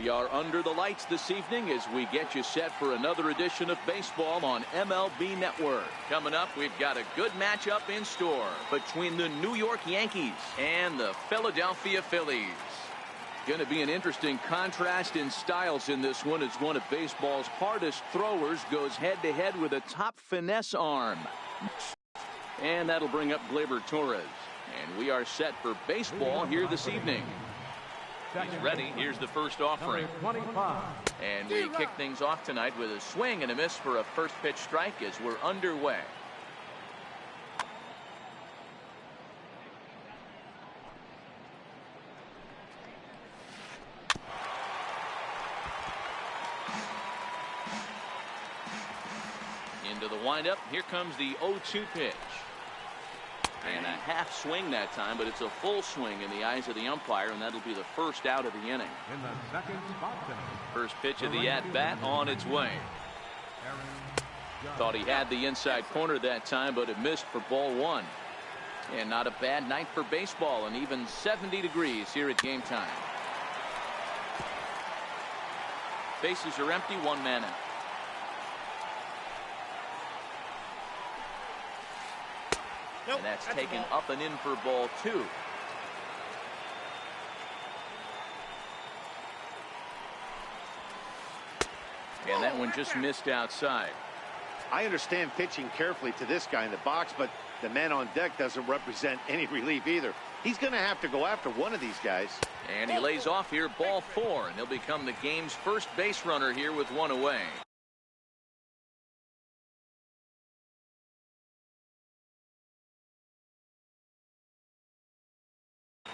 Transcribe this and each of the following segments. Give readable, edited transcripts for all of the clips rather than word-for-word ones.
We are under the lights this evening as we get you set for another edition of baseball on MLB Network. Coming up, we've got a good matchup in store between the New York Yankees and the Philadelphia Phillies. Going to be an interesting contrast in styles in this one as one of baseball's hardest throwers goes head-to-head with a top finesse arm. And that'll bring up Gleyber Torres. And we are set for baseball here this evening. He's ready. Here's the first offering. And we kick things off tonight with a swing and a miss for a first pitch strike as we're underway. Into the windup. Here comes the 0-2 pitch. And a half swing that time, but it's a full swing in the eyes of the umpire, and that'll be the first out of the inning. In the second spot, first pitch of the at-bat on its way. Thought he had the inside corner that time, but it missed for ball one. And not a bad night for baseball, and even 70 degrees here at game time. Bases are empty, one man out. Nope, and that's taken up and in for ball two. And that one just missed outside. I understand pitching carefully to this guy in the box, but the man on deck doesn't represent any relief either. He's going to have to go after one of these guys. And he lays off here, ball four, and he'll become the game's first base runner here with one away.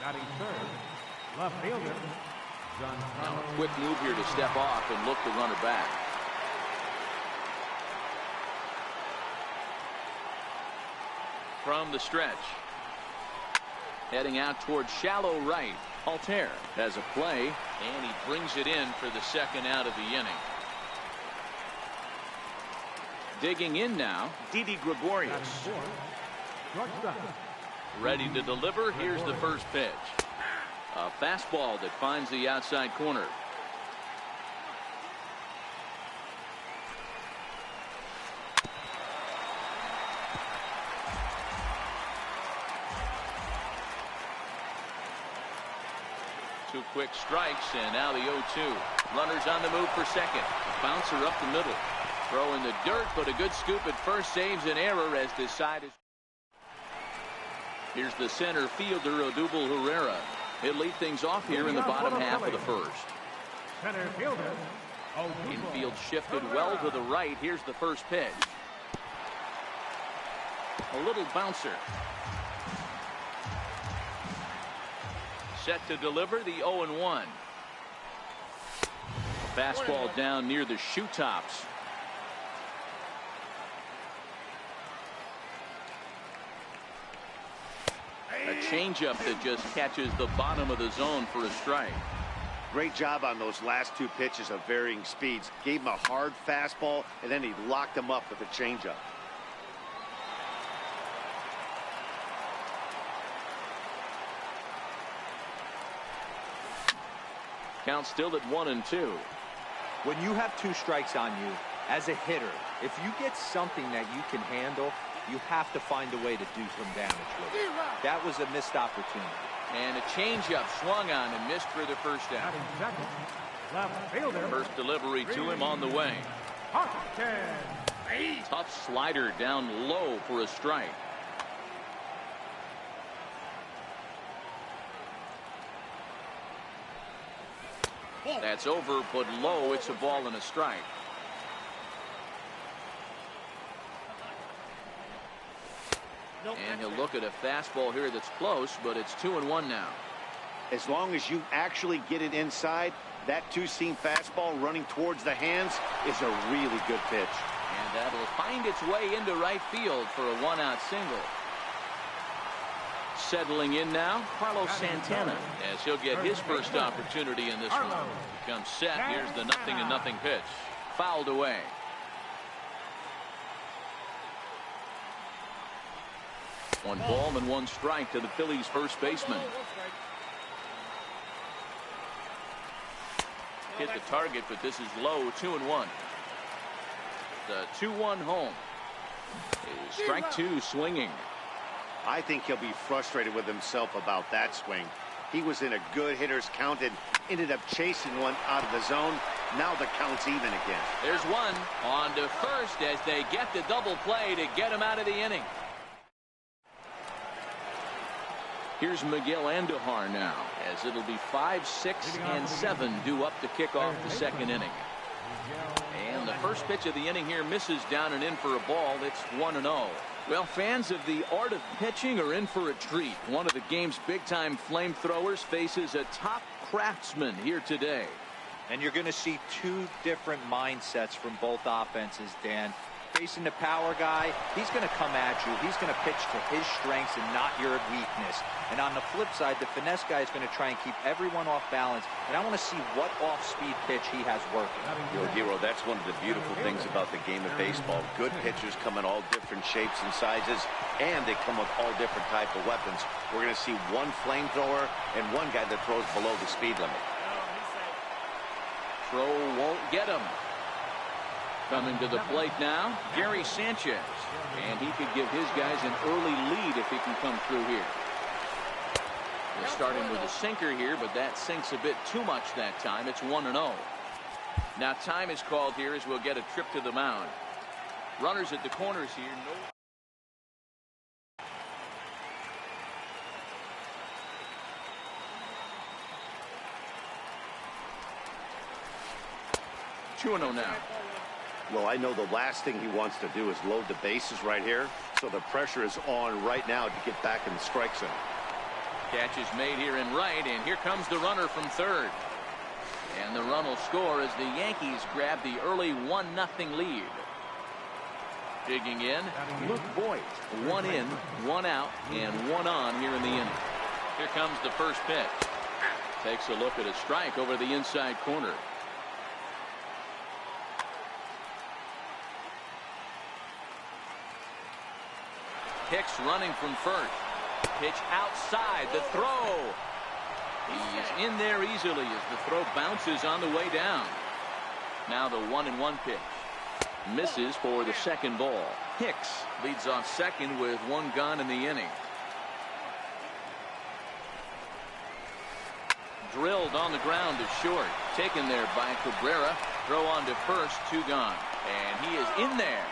Batting third, left fielder. Now a quick move here to step off and look the runner back. From the stretch. Heading out towards shallow right. Altair has a play, and he brings it in for the second out of the inning. Digging in now, Didi Gregorius. Ready to deliver. Here's the first pitch. A fastball that finds the outside corner. Two quick strikes, and now the 0-2. Runners on the move for second. A bouncer up the middle. Throw in the dirt, but a good scoop at first saves an error as this side is. Here's the center fielder, Odubel Herrera. He'll lead things off here in the bottom half of the first. Center fielder. Infield shifted well to the right. Here's the first pitch. A little bouncer. Set to deliver the 0-1. Fastball down near the shoe tops. A changeup that just catches the bottom of the zone for a strike. Great job on those last two pitches of varying speeds. Gave him a hard fastball, and then he locked him up with a changeup. Count still at 1-2. When you have two strikes on you, as a hitter, if you get something that you can handle, you have to find a way to do some damage with it. That was a missed opportunity. And a changeup swung on and missed for the first out. Left fielder. First delivery to him on the way. Tough slider down low for a strike. That's over, but low. It's a ball and a strike. And he'll look at a fastball here that's close, but it's 2-1 now. As long as you actually get it inside, that two-seam fastball running towards the hands is a really good pitch. And that'll find its way into right field for a one-out single. Settling in now, Carlos Santana, as he'll get his first opportunity in this one. Becomes set. Here's the 0-0 pitch. Fouled away. One ball and one strike to the Phillies' first baseman. Hit the target, but this is low. 2-1. The 2-1 home. Strike two swinging. I think he'll be frustrated with himself about that swing. He was in a good hitter's count and ended up chasing one out of the zone. Now the count's even again. There's one on to first as they get the double play to get him out of the inning. Here's Miguel Andujar now, as it'll be 5, 6, and 7 due up to kick off the second inning. And the first pitch of the inning here misses down and in for a ball. It's 1-0. Well, fans of the art of pitching are in for a treat. One of the game's big-time flamethrowers faces a top craftsman here today. And you're going to see two different mindsets from both offenses, Dan. Facing the power guy, he's going to come at you. He's going to pitch to his strengths and not your weakness. And on the flip side, the finesse guy is going to try and keep everyone off balance. And I want to see what off-speed pitch he has working. Yo, Hero, that's one of the beautiful things about the game of baseball. Good pitchers come in all different shapes and sizes, and they come with all different type of weapons. We're going to see one flamethrower and one guy that throws below the speed limit. Throw won't get him. Coming to the plate now, Gary Sanchez. And he could give his guys an early lead if he can come through here. They're starting with a sinker here, but that sinks a bit too much that time. It's 1-0. Now time is called here as we'll get a trip to the mound. Runners at the corners here. No. 2-0 now. Well, I know the last thing he wants to do is load the bases right here, so the pressure is on right now to get back in the strike zone. Catch is made here in right, and here comes the runner from third. And the run will score as the Yankees grab the early 1-0 lead. Digging in, Luke Voigt. 1 in, 1 out, and 1 on here in the inning. Here comes the first pitch. Takes a look at a strike over the inside corner. Hicks running from first. Pitch outside. The throw. He's in there easily as the throw bounces on the way down. Now the 1-1 pitch. Misses for the second ball. Hicks leads off second with 1 gone in the inning. Drilled on the ground to short. Taken there by Cabrera. Throw on to first. 2 gone. And he is in there.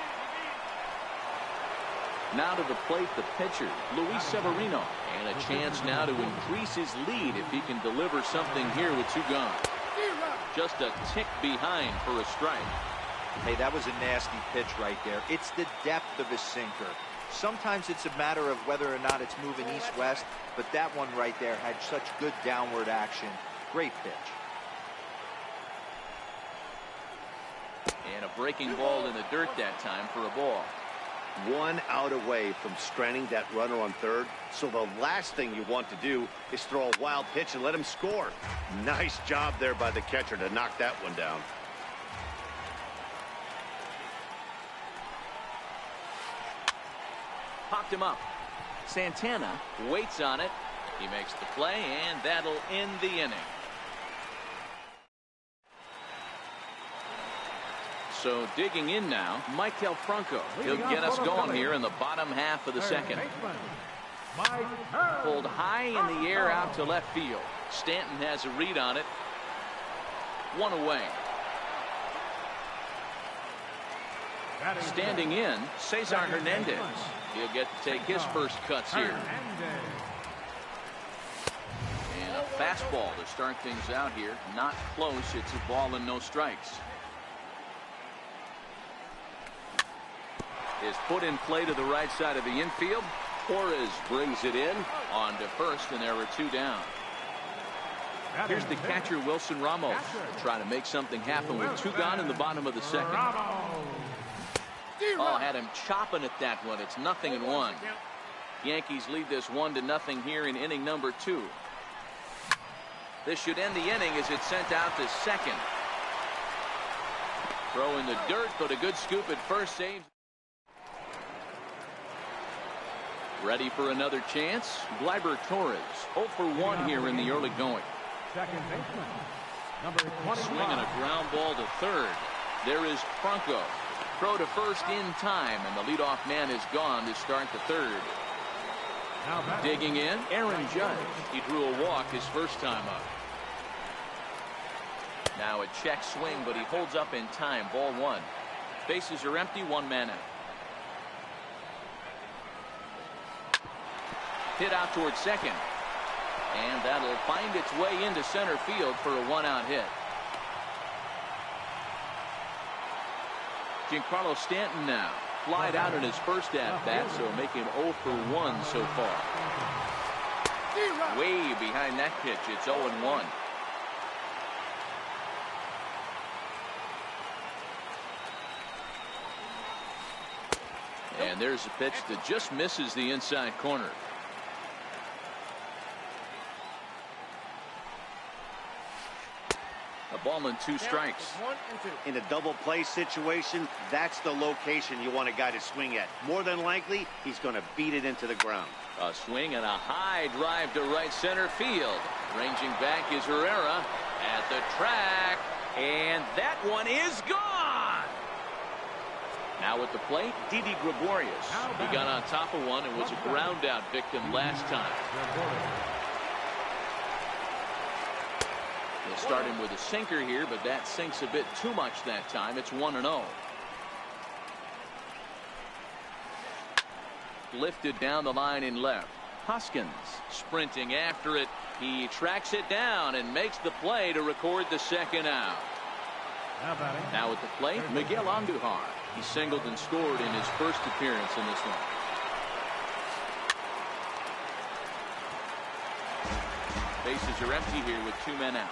Now to the plate, the pitcher, Luis Severino. And a chance now to increase his lead if he can deliver something here with 2 gone. Just a tick behind for a strike. Hey, that was a nasty pitch right there. It's the depth of his sinker. Sometimes it's a matter of whether or not it's moving east-west, but that one right there had such good downward action. Great pitch. And a breaking ball in the dirt that time for a ball. 1 out away from stranding that runner on third. So the last thing you want to do is throw a wild pitch and let him score. Nice job there by the catcher to knock that one down. Popped him up. Santana waits on it. He makes the play, and that'll end the inning. So digging in now, Maikel Franco. He'll get us going here in the bottom half of the second. Pulled high in the air out to left field. Stanton has a read on it. 1 away. Standing in, Cesar Hernandez. He'll get to take his first cuts here. And a fastball to start things out here. Not close. It's a ball and no strikes. Is put in play to the right side of the infield. Torres brings it in on to first, and there are 2 down. Here's the catcher, Wilson Ramos, trying to make something happen with 2 gone in the bottom of the second. Oh, had him chopping at that one. It's 0-1. Yankees lead this 1-0 here in inning number 2. This should end the inning as it's sent out to second. Throw in the dirt, but a good scoop at first saves. Ready for another chance. Gleyber Torres 0 for 1 here in the early going. Second baseman. Number 25. Swinging a ground ball to third. There is Franco. Throw to first in time, and the leadoff man is gone to start the third. Now back. Digging in, Aaron Judge. He drew a walk his first time up. Now a check swing, but he holds up in time. Ball one. Bases are empty, one man out. Hit out towards second. And that'll find its way into center field for a one-out hit. Giancarlo Stanton now. Flied out in his first at-bat, so making 0 for 1 so far. Way behind that pitch, it's 0-1. And there's a pitch that just misses the inside corner. A ball and 2 strikes. In a double play situation, that's the location you want a guy to swing at. More than likely, he's going to beat it into the ground. A swing and a high drive to right center field. Ranging back is Herrera at the track. And that one is gone. Now at the plate, Didi Gregorius. He got on top of one and was a ground out victim last time. They'll start him with a sinker here, but that sinks a bit too much that time. It's 1-0. Lifted down the line in left. Hoskins sprinting after it. He tracks it down and makes the play to record the second out. Now at the plate, Miguel Andujar. He singled and scored in his first appearance in this one. Bases are empty here with 2 men out.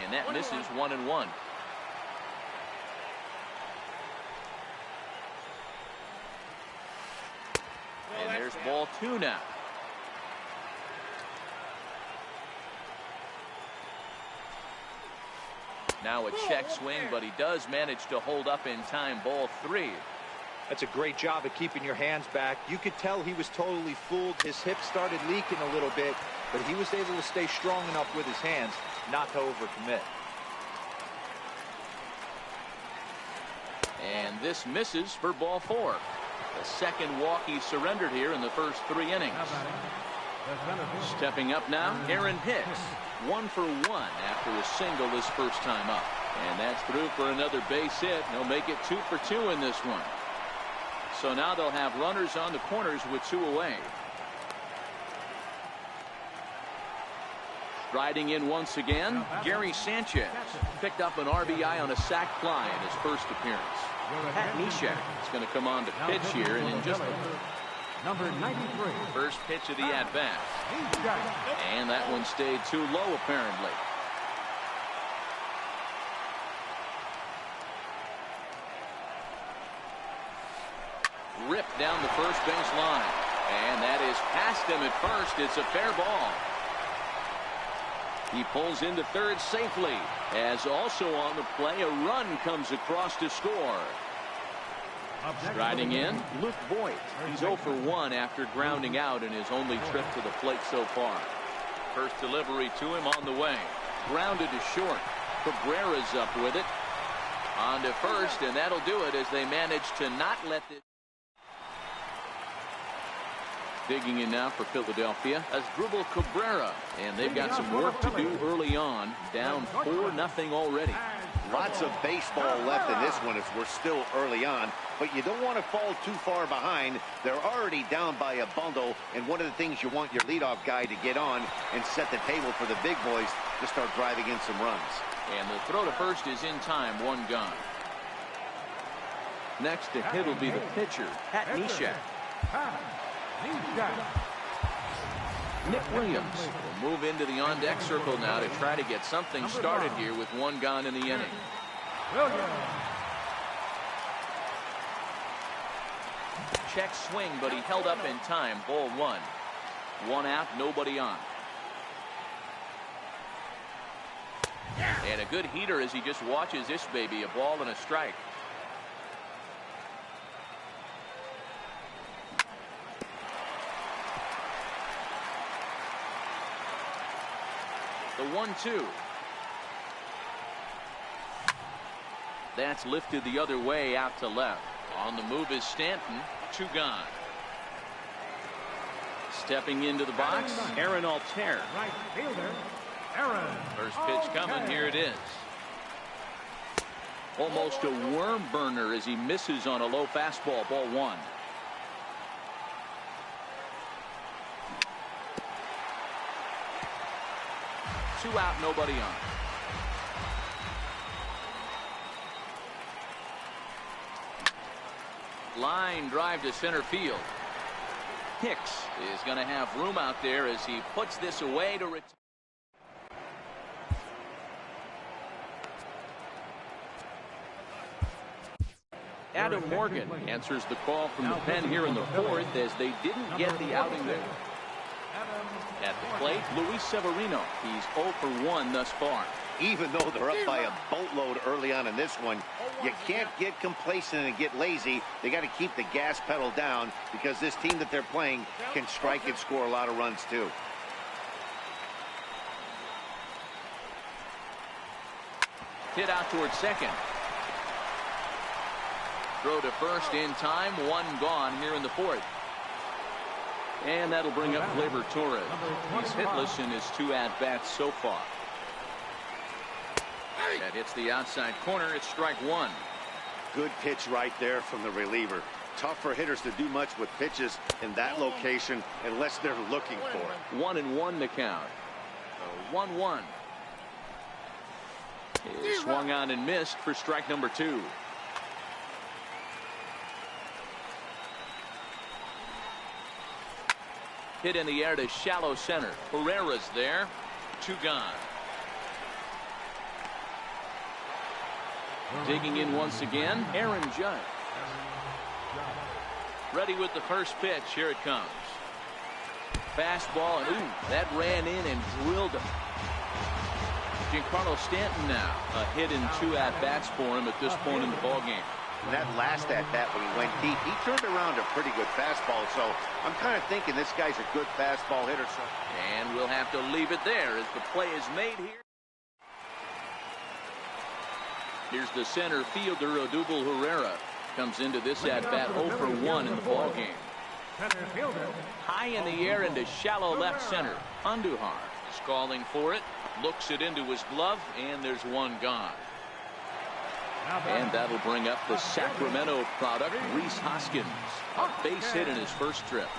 And that misses 1-1. And there's ball 2 now. Now a check swing, but he does manage to hold up in time. Ball 3. That's a great job of keeping your hands back. You could tell he was totally fooled. His hip started leaking a little bit, but he was able to stay strong enough with his hands not to overcommit. And this misses for ball 4. The second walk he surrendered here in the first 3 innings. Stepping up now, Aaron Hicks. 1 for 1 after a single his first time up. And that's through for another base hit. They'll make it 2 for 2 in this one. So now they'll have runners on the corners with 2 away. Riding in once again, Gary Sanchez picked up an RBI on a sac fly in his first appearance. Pat Neshek is going to come on to pitch here, and in just Number 93. first pitch of the at-bat. And that one stayed too low, apparently. Ripped down the first base line. And that is past him at first. It's a fair ball. He pulls into third safely. As also on the play, a run comes across to score. Striding in, Luke Voigt. He's 0 for 1 after grounding out in his only trip to the plate so far. First delivery to him on the way. Grounded to short. Cabrera's up with it. On to first, and that'll do it as they manage to not let this. Digging in now for Philadelphia as Asdrubal Cabrera, and they've got some work to do early on. Down 4-0 already. Lots of baseball left in this one as we're still early on, but you don't want to fall too far behind. They're already down by a bundle, and one of the things you want your leadoff guy to get on and set the table for the big boys to start driving in some runs. And the throw to first is in time, 1 gone. Next to hit will be the pitcher, Pat Neshek. Nick Williams will move into the on-deck circle now to try to get something started here with 1 gone in the inning. Check swing, but he held up in time. Ball 1. 1 out, nobody on. And a good heater as he just watches this baby. A ball and a strike. 1-2. That's lifted the other way out to left. On the move is Stanton. 2 gone. Stepping into the box, Aaron Altair. Right fielder, Aaron. First pitch coming. Here it is. Almost a worm burner as he misses on a low fastball. Ball 1. Two out, nobody on. Line drive to center field. Hicks is going to have room out there as he puts this away to retire. Adam Morgan answers the call from the pen here in the 4th as they didn't get the outing there. At the plate, Luis Severino. He's 0 for 1 thus far. Even though they're up by a boatload early on in this one, you can't get complacent and get lazy. They got to keep the gas pedal down because this team that they're playing can strike and score a lot of runs too. Hit out towards second. Throw to first in time. 1 gone here in the 4th. And that'll bring up Gleyber Torres. He's hitless in his 2 at-bats so far. That hits the outside corner. It's strike 1. Good pitch right there from the reliever. Tough for hitters to do much with pitches in that location unless they're looking for it. 1-1 the count. 1-1. Swung on and missed for strike number 2. Hit in the air to shallow center. Herrera's there. 2 gone. Digging in once again, Aaron Judge. Ready with the first pitch. Here it comes. Fastball, and ooh, that ran in and drilled him. Giancarlo Stanton now. A hit in 2 at-bats for him at this point in the ballgame. And that last at-bat when he went deep, he turned around a pretty good fastball. So I'm kind of thinking this guy's a good fastball hitter. And we'll have to leave it there as the play is made here. Here's the center fielder, Odubel Herrera. Comes into this at-bat 0 for 1 in the ballgame. High in the air into shallow left center. Andujar is calling for it. Looks it into his glove, and there's 1 gone. And that'll bring up the Sacramento product, Rhys Hoskins. A base hit in his first trip.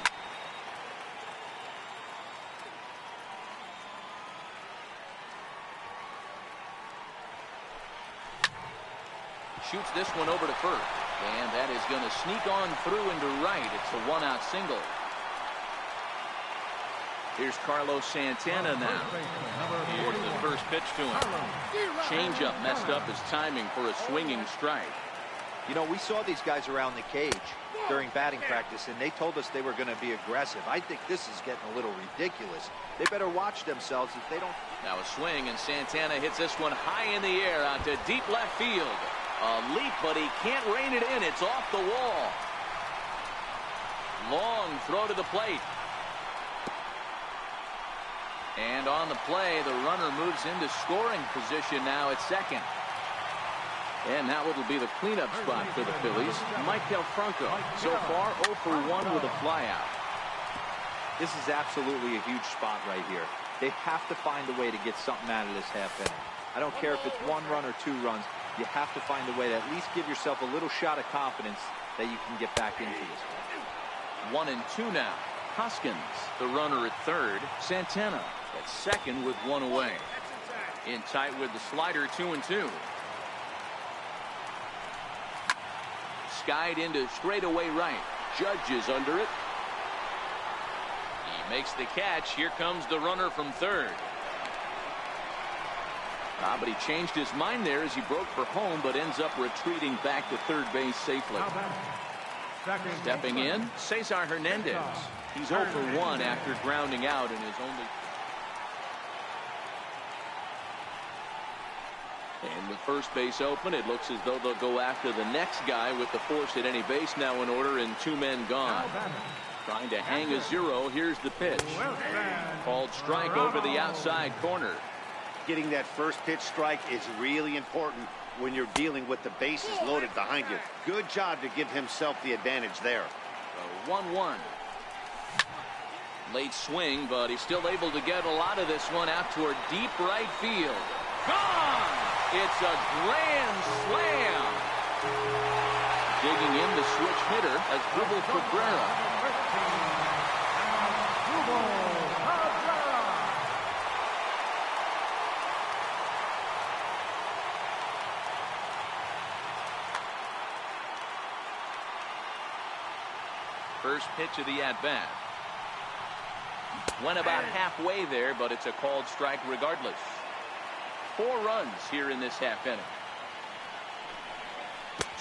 Shoots this one over to first. And that is going to sneak on through into right. It's a 1-out single. Here's Carlos Santana now. Here's the first pitch to him. Changeup messed up his timing for a swinging strike. You know, we saw these guys around the cage during batting practice, and they told us they were going to be aggressive. I think this is getting a little ridiculous. They better watch themselves if they don't. Now a swing, and Santana hits this one high in the air out to deep left field. A leap, but he can't rein it in. It's off the wall. Long throw to the plate. And on the play, the runner moves into scoring position now at second. And now it'll be the cleanup spot for the Phillies. Maikel Franco, so far 0 for 1 with a flyout. This is absolutely a huge spot right here. They have to find a way to get something out of this half inning. I don't care if it's 1 run or 2 runs. You have to find a way to at least give yourself a little shot of confidence that you can get back into this one. 1-2 now. Hoskins, the runner at third. Santana at second with 1 away. In tight with the slider, 2-2. Skied into straightaway right. Judge is under it. He makes the catch. Here comes the runner from third. But he changed his mind there as he broke for home, but ends up retreating back to third base safely. Stepping in, Cesar Hernandez. He's 0 for 1 after grounding out in his only. And with first base open, it looks as though they'll go after the next guy with the force at any base now in order and 2 men gone. Trying to hang a 0. Here's the pitch. Called strike over the outside corner. getting that first pitch strike is really important when you're dealing with the bases loaded behind you. Good job to give himself the advantage there. So 1-1. Late swing, but he's still able to get a lot of this one out toward deep right field. Gone! It's a grand slam. Digging in the switch hitter as Dribble Cabrera. First pitch of the at-bat. Went about halfway there, but it's a called strike regardless. 4 runs here in this half inning.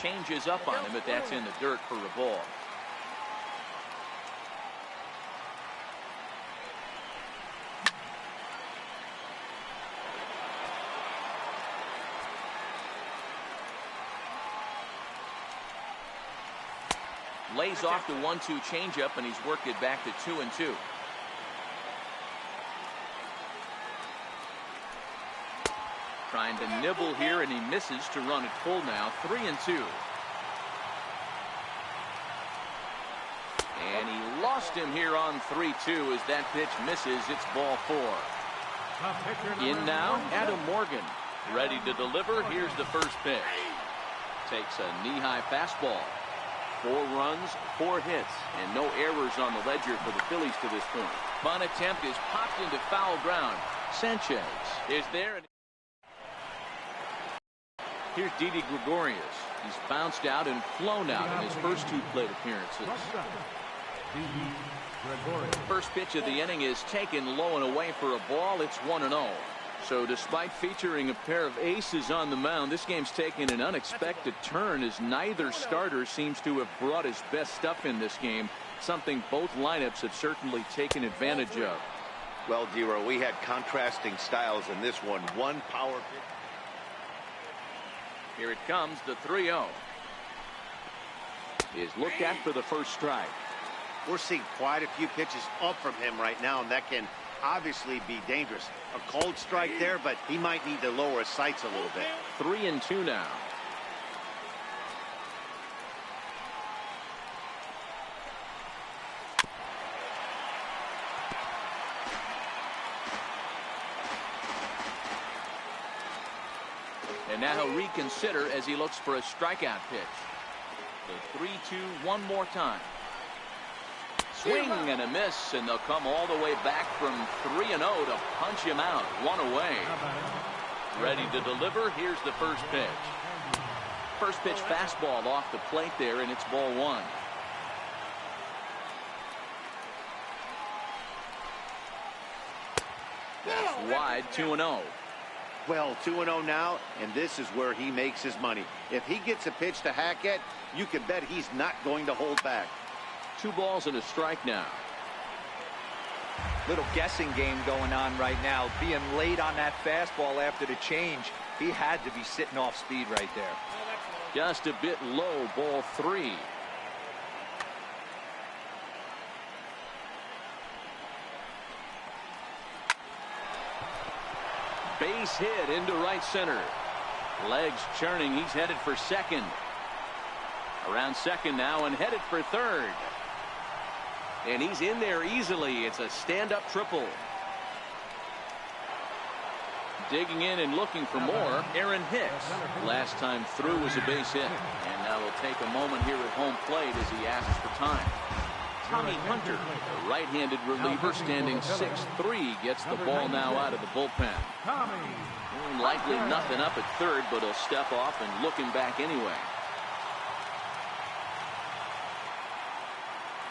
Changes up on him, but that's in the dirt for a ball. Lays off the 1-2 changeup, and he's worked it back to 2-2. Trying to nibble here, and he misses to run it full now. 3-2. And he lost him here on 3-2 as that pitch misses. It's ball 4. In now, Adam Morgan. Ready to deliver. Here's the first pitch. Takes a knee-high fastball. 4 runs, 4 hits, and no errors on the ledger for the Phillies to this point. Bunt attempt is popped into foul ground. Sanchez is there. Here's Didi Gregorius. He's bounced out and flown out in his first 2 plate appearances. First pitch of the inning is taken low and away for a ball. It's 1-0. So despite featuring a pair of aces on the mound, this game's taken an unexpected turn as neither starter seems to have brought his best stuff in this game, something both lineups have certainly taken advantage of. Well, Dero, we had contrasting styles in this one. One power pitch. Here it comes, the 3-0. Is looked at for the first strike. We're seeing quite a few pitches up from him right now, and that can obviously be dangerous. A cold strike there, but he might need to lower his sights a little bit. 3-2 now. And now he'll reconsider as he looks for a strikeout pitch. The 3-2 one more time. Swing and a miss, and they'll come all the way back from 3-0 to punch him out. 1 away. Ready to deliver. Here's the first pitch. First pitch fastball off the plate there, and it's ball 1. That's wide. 2-0. Well, 2-0 now, and this is where he makes his money. If he gets a pitch to hack at, you can bet he's not going to hold back. 2 balls and a strike now. Little guessing game going on right now. Being late on that fastball after the change, he had to be sitting off speed right there. Just a bit low. Ball 3. Base hit into right center. Legs churning. He's headed for second. Around second now and headed for third. And he's in there easily. It's a stand-up triple. Digging in and looking for more, Aaron Hicks. Last time through was a base hit. And now he'll take a moment here at home plate as he asks for time. Tommy Hunter, the right-handed reliever, standing 6'3", gets the ball now out of the bullpen. Likely nothing up at third, but he'll step off and looking back anyway.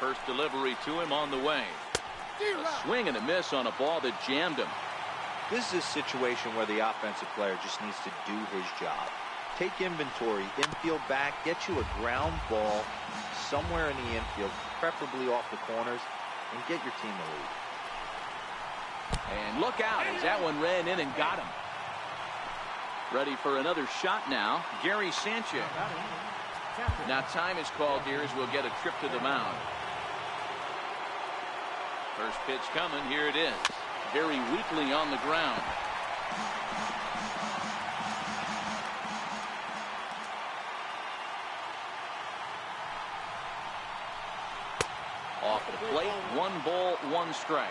First delivery to him on the way. A swing and a miss on a ball that jammed him. This is a situation where the offensive player just needs to do his job. Take inventory, infield back, get you a ground ball somewhere in the infield, preferably off the corners, and get your team the lead. And look out as that one ran in and got him. Ready for another shot now, Gary Sanchez. Now time is called here as we'll get a trip to the mound. First pitch coming, here it is. Very weakly on the ground. Off the plate, 1 ball, 1 strike.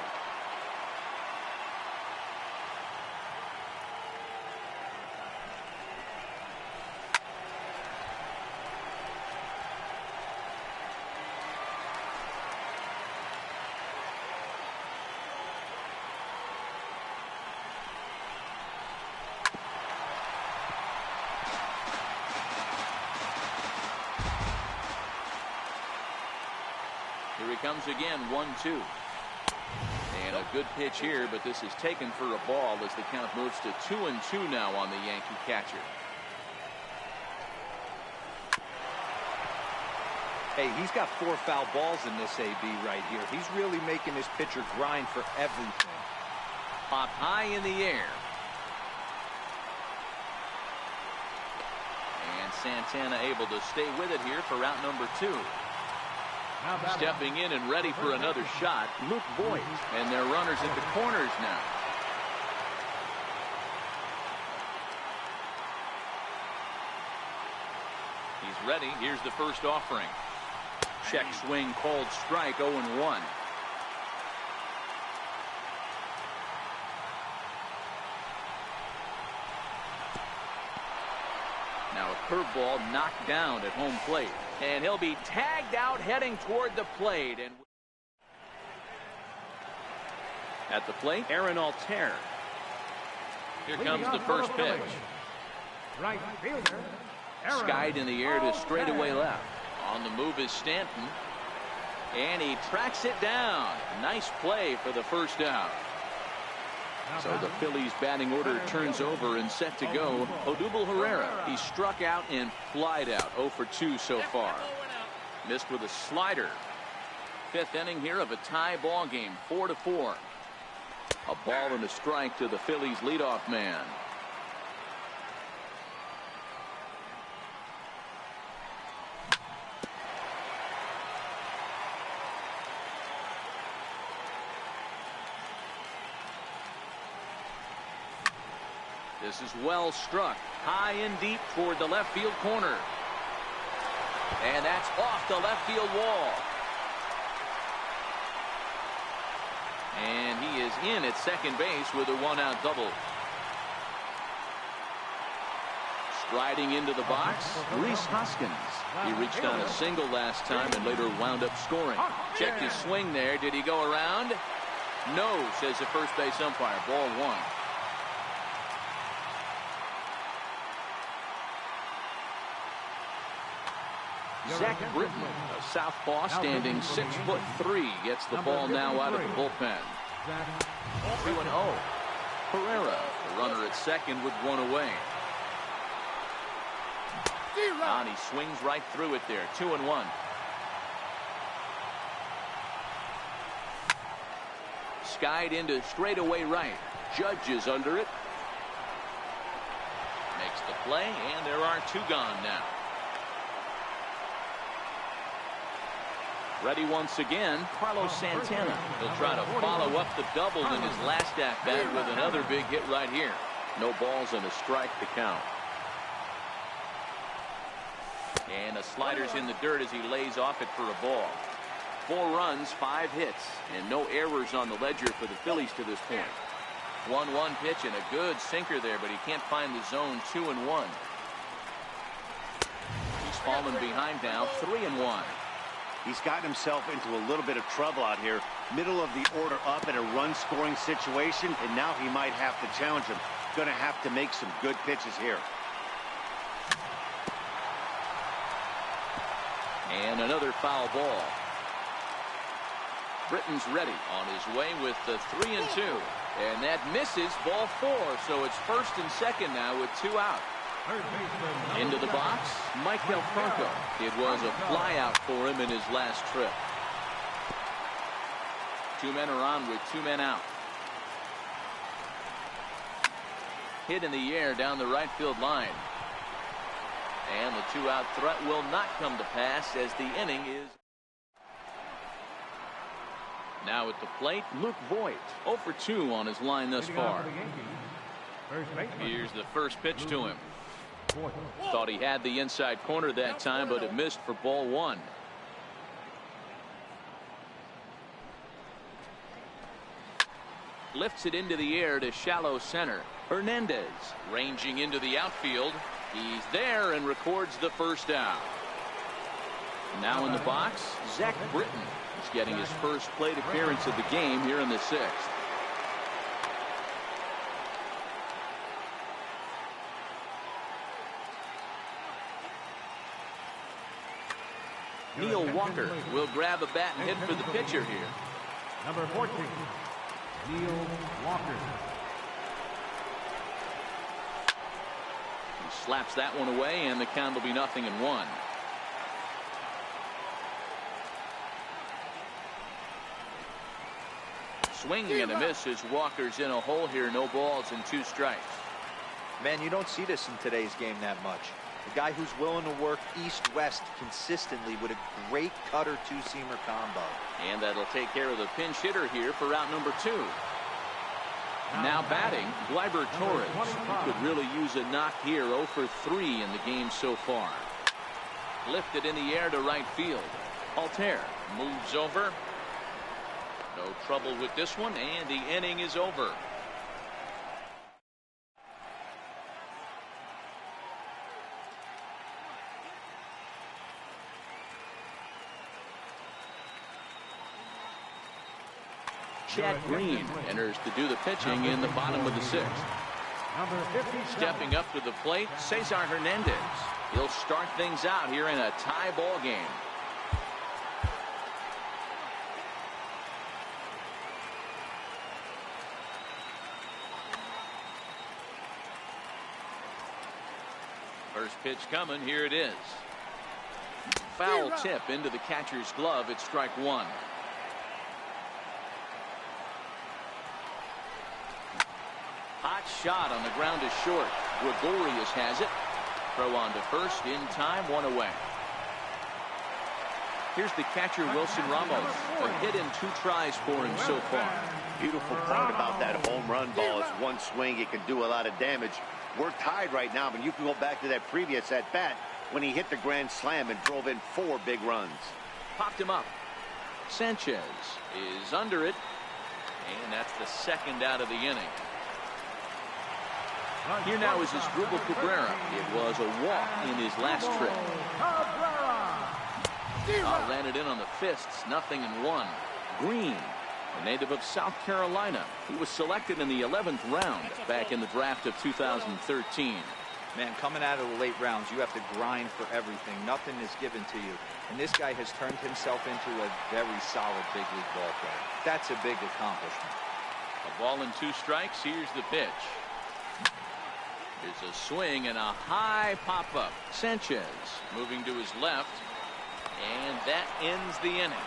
Here he comes again, 1-2. And a good pitch here, but this is taken for a ball as the count moves to 2-2 now on the Yankee catcher. Hey, he's got 4 foul balls in this AB right here. He's really making this pitcher grind for everything. Popped high in the air. And Santana able to stay with it here for out number 2. Stepping in and ready for another shot, Luke Voigt. And they're runners at the corners now. He's ready. Here's the first offering. Check swing, called strike, 0-1. Now a curveball knocked down at home plate. And he'll be tagged out heading toward the plate. And at the plate, Aaron Altair. Here comes the first pitch. Right fielder, Aaron. Skied in the air to straightaway left. On the move is Stanton. And he tracks it down. Nice play for the first out. So the Phillies batting order turns over and set to go. Odubel Herrera. He struck out and flied out. 0 for 2 so far. Missed with a slider. 5th inning here of a tie ball game. 4-4. A ball and a strike to the Phillies leadoff man. This is well struck. High and deep toward the left field corner. And that's off the left field wall. And he is in at second base with a 1-out double. Striding into the box, Rhys Hoskins. He reached on a single last time and later wound up scoring. Checked his swing there. Did he go around? No, says the first base umpire. Ball 1. Zach Britton, a southpaw standing 6'3", gets the ball now out of the bullpen. 2-0. Herrera, the runner at second with 1 away. And he swings right through it there. 2-1. Skied into straightaway right. Judge is under it. Makes the play, and there are 2 gone now. Ready once again, Carlos Santana. He'll try to follow up the double in his last at-bat with another big hit right here. No balls and a strike to count. And the slider's in the dirt as he lays off it for a ball. 4 runs, 5 hits, and no errors on the ledger for the Phillies to this point. 1-1 pitch and a good sinker there, but he can't find the zone. 2-1. He's fallen behind now. 3-1. He's gotten himself into a little bit of trouble out here. Middle of the order up in a run-scoring situation, and now he might have to challenge him. Going to have to make some good pitches here. And another foul ball. Britton's ready on his way with the 3-2. And that misses, ball 4. So it's first and second now with 2 out. Into the box, Michael Franco. It was a flyout for him in his last trip. 2 men are on with 2 men out. Hit in the air down the right field line. And the 2-out threat will not come to pass as the inning is. Now at the plate, Luke Voigt. 0 for 2 on his line thus far. First baseman. Here's the first pitch to him. Fourth. Thought he had the inside corner that time, but it missed for ball one. Lifts it into the air to shallow center. Hernandez ranging into the outfield. He's there and records the first out. Now in the box, Zach Britton is getting his first plate appearance of the game here in the sixth. Neil Walker will grab a bat and hit for the pitcher here. Number 14, Neil Walker. He slaps that one away, and the count will be 0-1. Swing and a miss as Walker's in a hole here. No balls and 2 strikes. Man, you don't see this in today's game that much. A guy who's willing to work east-west consistently with a great cutter two-seamer combo. And that'll take care of the pinch hitter here for route number 2. Now batting, Gleyber Torres. He could really use a knock here. 0 for 3 in the game so far. Lifted in the air to right field. Altair moves over. No trouble with this one, and the inning is over. Chad Green enters to do the pitching in the bottom of the 6th. Number 57. Stepping up to the plate, Cesar Hernandez. He'll start things out here in a tie ball game. First pitch coming. Here it is. Foul tip into the catcher's glove. It's strike 1. Hot shot on the ground is short. Gregorius has it. Throw on to first in time. 1 away. Here's the catcher, Wilson Ramos. A hit in 2 tries for him so far. Beautiful part about that home run ball is one swing, it can do a lot of damage. We're tied right now, but you can go back to that previous at bat when he hit the grand slam and drove in 4 big runs. Popped him up. Sanchez is under it, and that's the 2nd out of the inning. Here now is Asdrubal Cabrera. It was a walk in his last trip. Ran it in on the fists. 0-1. Green, a native of South Carolina. He was selected in the 11th round back in the draft of 2013. Man, coming out of the late rounds, you have to grind for everything. Nothing is given to you. And this guy has turned himself into a very solid big league ball player. That's a big accomplishment. A ball and 2 strikes. Here's the pitch. There's a swing and a high pop-up. Sanchez moving to his left. And that ends the inning.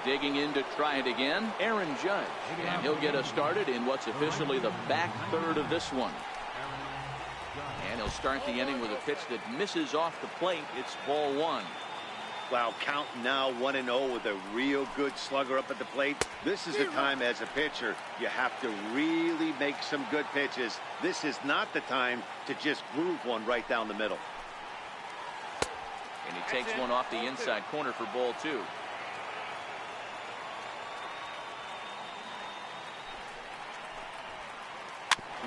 Digging in to try it again, Aaron Judge. And he'll get us started in what's officially the back third of this one. And he'll start the inning with a pitch that misses off the plate. It's ball 1. Wow, count now 1-0 with a real good slugger up at the plate. This is the time as a pitcher you have to really make some good pitches. This is not the time to just groove one right down the middle. And he takes one off the inside corner for ball 2.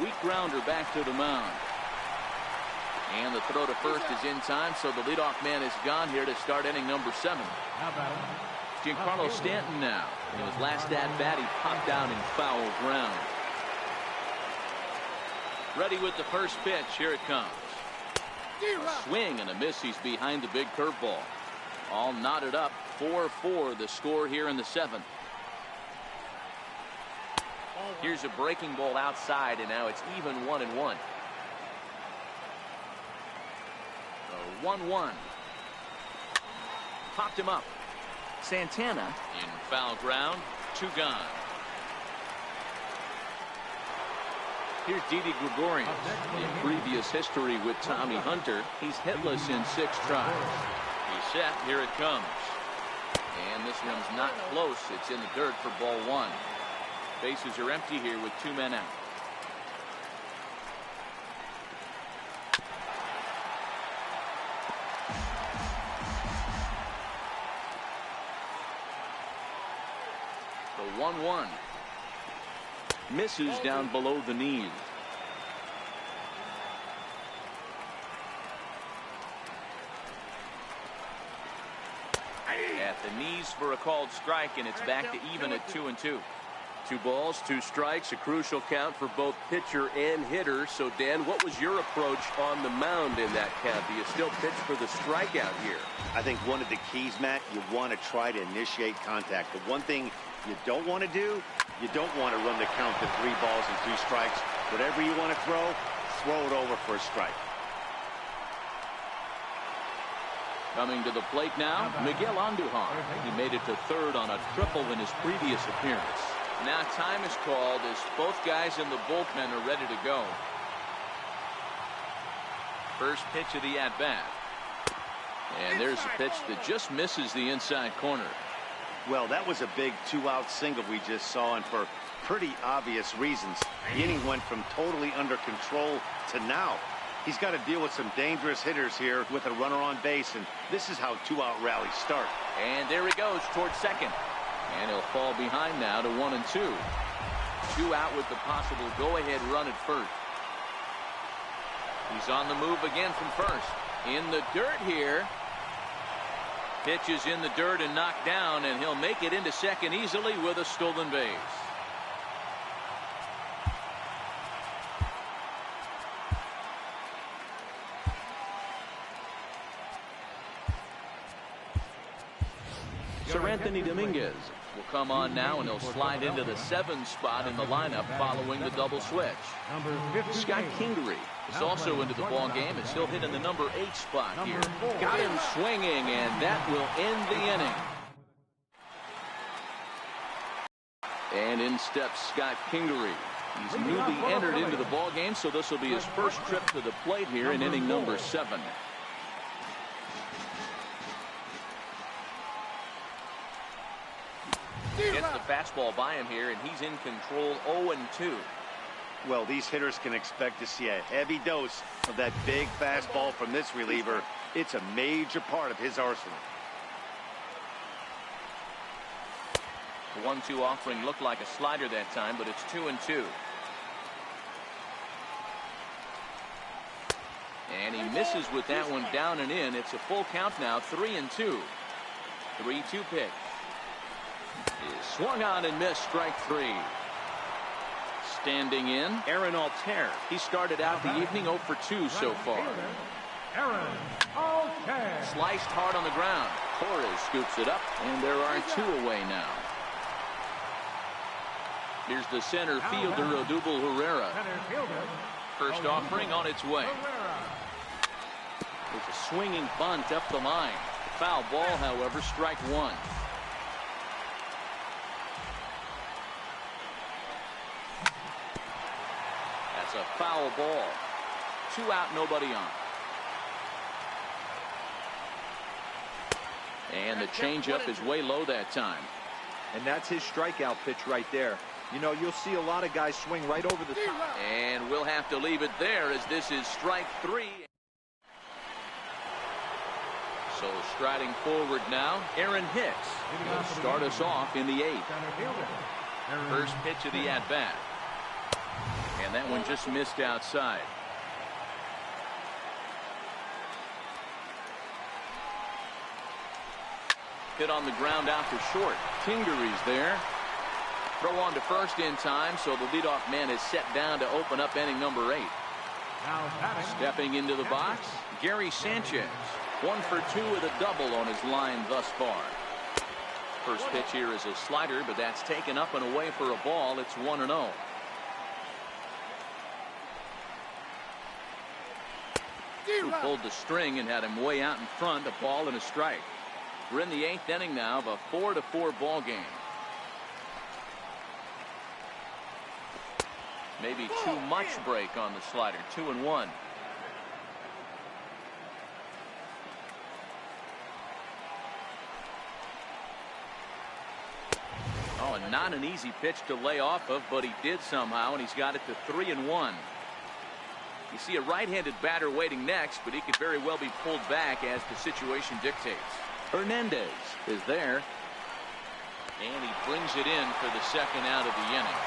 Weak grounder back to the mound. And the throw to first is in time, so the leadoff man is gone here to start inning number 7. Giancarlo Stanton now. In his last at-bat, he popped out in foul ground. Ready with the first pitch. Here it comes. A swing and a miss. He's behind the big curveball. All knotted up. 4-4 the score here in the 7th. Here's a breaking ball outside, and now it's even 1-1. 1-1. Popped him up. Santana in foul ground. 2 gone. Here's Didi Gregorius. In previous history with Tommy Hunter, he's hitless in 6 tries. He's set. Here it comes. And this one's not close. It's in the dirt for ball one. Bases are empty here with 2 men out. The 1-1. Misses down below the knees. At the knees for a called strike, and it's back to even at 2-2. 2 balls, 2 strikes, a crucial count for both pitcher and hitter. So, Dan, what was your approach on the mound in that count? Do you still pitch for the strikeout here? I think one of the keys, Matt, you want to try to initiate contact. The one thing you don't want to do, you don't want to run the count to 3 balls and 2 strikes. Whatever you want to throw it over for a strike. Coming to the plate now, Miguel Andujar. He made it to third on a triple in his previous appearance. Now time is called as both guys in the bullpen are ready to go. First pitch of the at-bat. And there's a pitch that just misses the inside corner. Well, that was a big 2-out single we just saw, and for pretty obvious reasons. The inning went from totally under control to now. He's got to deal with some dangerous hitters here with a runner on base, and this is how 2-out rallies start. And there he goes towards second. And he'll fall behind now to 1-2. 2 out with the possible go-ahead run at first. He's on the move again from first. In the dirt here. Pitch is in the dirt and knocked down, and he'll make it into second easily with a stolen base. Sir Anthony Dominguez will come on now, and he'll slide into the 7 spot in the lineup following the double switch. Scott Kingery is also into the ball game, and still hitting the number 8 spot here. Got him swinging, and that will end the inning. And in steps Scott Kingery. He's newly entered into the ball game, so this will be his first trip to the plate here in inning number 7. Gets the fastball by him here, and he's in control 0-2. Well, these hitters can expect to see a heavy dose of that big fastball from this reliever. It's a major part of his arsenal. The 1-2 offering looked like a slider that time, but it's 2-2. And he misses with that one down and in. It's a full count now, 3-2. 3-2 pitch. Is swung on and missed, strike 3. Standing in, Aaron Altair. He started out the evening 0 for 2 so far. Aaron Altair. Sliced hard on the ground. Torres scoops it up, and there are 2 away now. Here's the center fielder, Odubel Herrera. First offering on its way. There's a swinging bunt up the line. Foul ball, however, strike 1. That's a foul ball. 2 out, nobody on. And the changeup is way low that time. And that's his strikeout pitch right there. You know, you'll see a lot of guys swing right over the top. And we'll have to leave it there as this is strike 3. So striding forward now, Aaron Hicks will start us off in the 8th. First pitch of the at-bat. And that one just missed outside. Hit on the ground out to short. Kingery's there. Throw on to first in time, so the leadoff man is set down to open up inning number 8. Stepping into the box, Gary Sanchez. 1 for 2 with a double on his line thus far. First pitch here is a slider, but that's taken up and away for a ball. It's 1-0. Who pulled the string and had him way out in front, a ball and a strike. We're in the 8th inning now of a 4-4 ball game. Maybe too much break on the slider. 2-1. Not an easy pitch to lay off of, but he did somehow, and he's got it to 3-1. You see a right-handed batter waiting next, but he could very well be pulled back as the situation dictates. Hernandez is there, and he brings it in for the second out of the inning.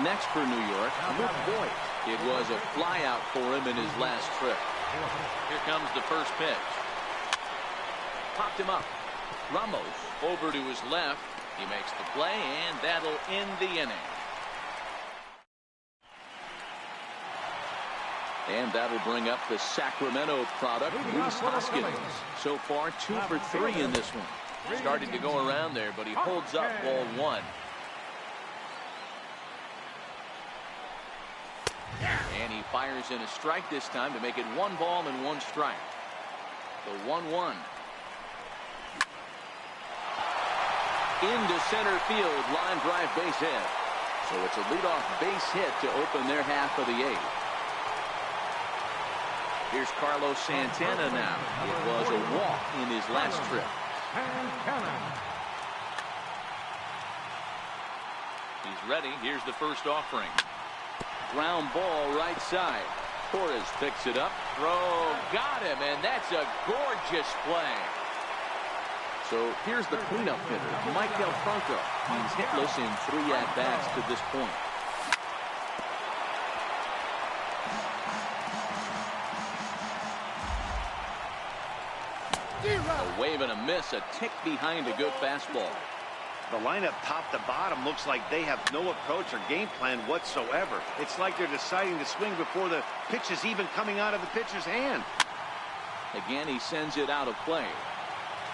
Next for New York, Luke Voigt. It was a flyout for him in his last trip. Here comes the first pitch. Popped him up. Ramos over to his left. He makes the play, and that'll end the inning. And that'll bring up the Sacramento product, Rhys Hoskins. So far, 2 for 3 in this one. Started to go around there, but he holds up ball 1. And he fires in a strike this time to make it 1 ball and 1 strike. The 1-1. Into center field, line drive base hit. So it's a leadoff base hit to open their half of the 8th. Here's Carlos Santana now. It was a walk in his last trip. He's ready. Here's the first offering. Ground ball right side. Torres picks it up. Throw. Got him, and that's a gorgeous play. So here's the cleanup hitter, Michael Franco. He's hitless in 3 at-bats to this point. A wave and a miss, a tick behind a good fastball. The lineup top to bottom looks like they have no approach or game plan whatsoever. It's like they're deciding to swing before the pitch is even coming out of the pitcher's hand. Again, he sends it out of play.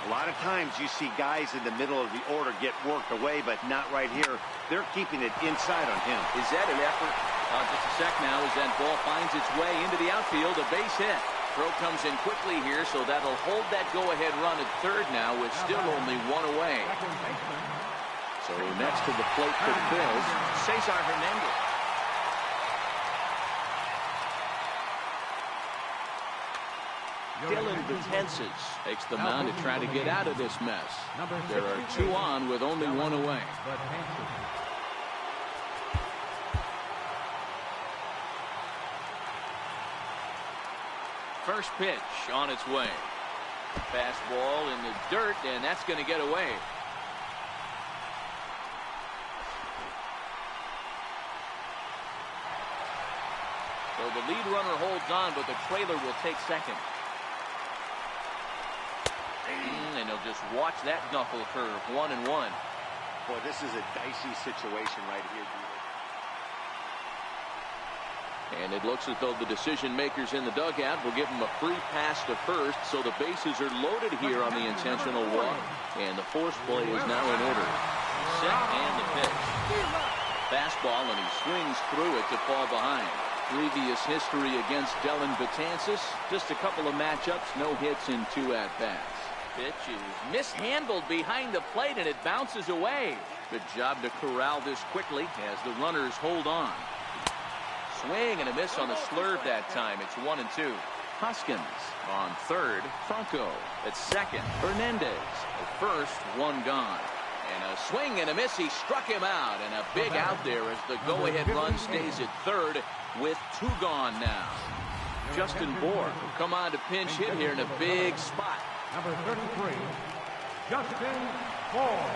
A lot of times you see guys in the middle of the order get worked away, but not right here. They're keeping it inside on him. Is that an effort? Just a sec now as that ball finds its way into the outfield, a base hit. Throw comes in quickly here, so that'll hold that go-ahead run at third now with still only 1 away. So next to the plate for the Bills, Cesar Hernandez. Dylan Betances takes the mound to try to get out of this mess. There are 2 on with only 1 away. First pitch on its way. Fastball in the dirt, and that's going to get away. So the lead runner holds on, but the trailer will take second. And he'll just watch that knuckle curve. 1-1. Boy, this is a dicey situation right here. And it looks as though the decision makers in the dugout will give him a free pass to first, so the bases are loaded here on the intentional walk. And the force play is now in order. Set and the pitch. Fastball, and he swings through it to fall behind. Previous history against Dylan Betances, just a couple of matchups, no hits in 2 at-bats. Pitch is mishandled behind the plate, and it bounces away. Good job to corral this quickly as the runners hold on. Swing and a miss on the slurve that time. It's 1-2. Hoskins on third. Franco at second. Hernandez at first. 1 gone. And a swing and a miss. He struck him out. And a big out there as the go-ahead run stays at third with 2 gone now. Justin Bohr will come on to pinch hit here in a big spot. Number 33, Justin Bohr.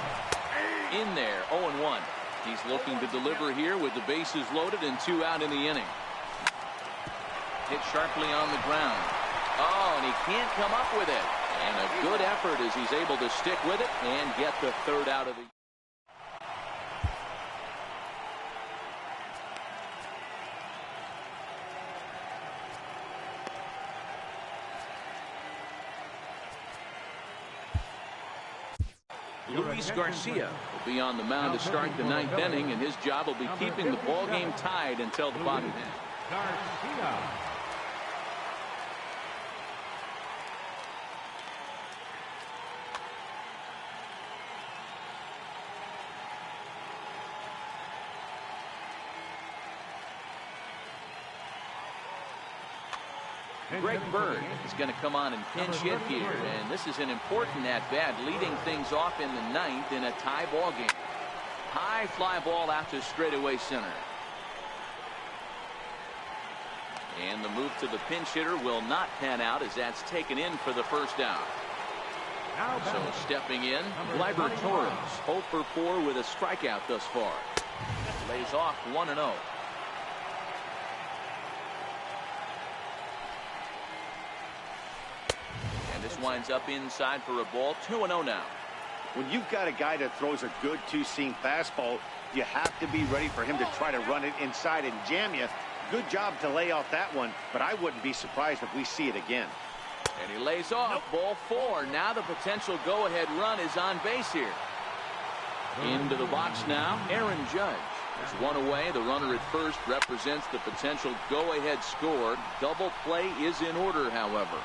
In there, 0-1. He's looking to deliver here with the bases loaded and 2 out in the inning. Hit sharply on the ground. Oh, and he can't come up with it. And a good effort as he's able to stick with it and get the 3rd out of the. Luis Garcia will be on the mound to start the 9th inning, and his job will be keeping the ball game tied until the bottom half. Garcia. Greg Bird is going to come on and pinch hit here, and this is an important at-bat, leading things off in the 9th in a tie ball game. High fly ball out to straightaway center. And the move to the pinch hitter will not pan out as that's taken in for the first down. So stepping in, Gleyber Torres, 0 for 4 with a strikeout thus far. Lays off 1-0. And this winds up inside for a ball, 2-0 now. When you've got a guy that throws a good two-seam fastball, you have to be ready for him to try to run it inside and jam you. Good job to lay off that one, but I wouldn't be surprised if we see it again. And he lays off. Ball 4. Now the potential go-ahead run is on base here. Into the box now, Aaron Judge. There's one away. The runner at first represents the potential go-ahead score. Double play is in order, however.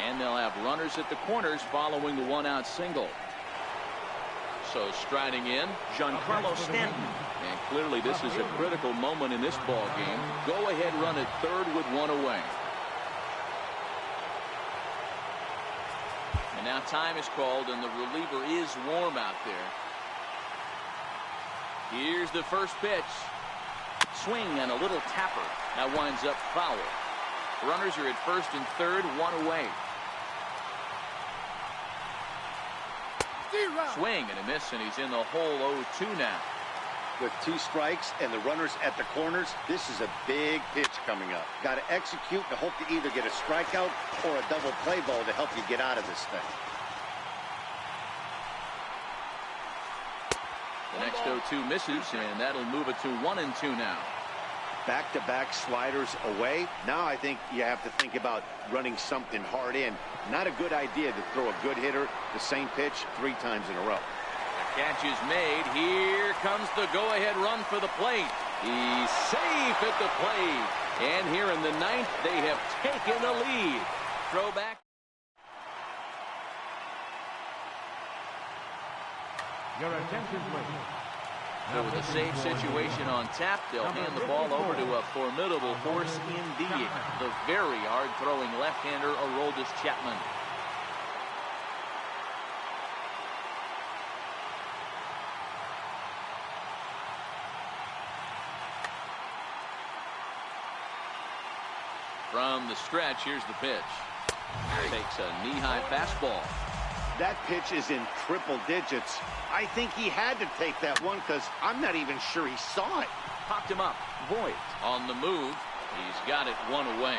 And they'll have runners at the corners following the one-out single. So striding in, Giancarlo Stanton. And clearly this is a critical moment in this ball game. Go-ahead run at third with one away. And now time is called, and the reliever is warm out there. Here's the first pitch. Swing and a little tapper. That winds up foul. Runners are at first and third, one away. Swing and a miss, and he's in the hole 0-2 now. With 2 strikes and the runners at the corners, this is a big pitch coming up. Got to execute and hope to either get a strikeout or a double play ball to help you get out of this thing. The next 0-2 misses, and that'll move it to 1-2 now. Back-to-back sliders away. Now I think you have to think about running something hard in. Not a good idea to throw a good hitter the same pitch 3 times in a row. The catch is made. Here comes the go-ahead run for the plate. He's safe at the plate. And here in the 9th, they have taken the lead. Throwback. Your attention, please. So with a safe situation on tap, they'll hand the ball over to a formidable force indeed. The very hard-throwing left-hander, Aroldis Chapman. From the stretch, here's the pitch. Takes a knee-high fastball. That pitch is in triple digits. I think he had to take that one because I'm not even sure he saw it. Popped him up. Voigt on the move. He's got it one away.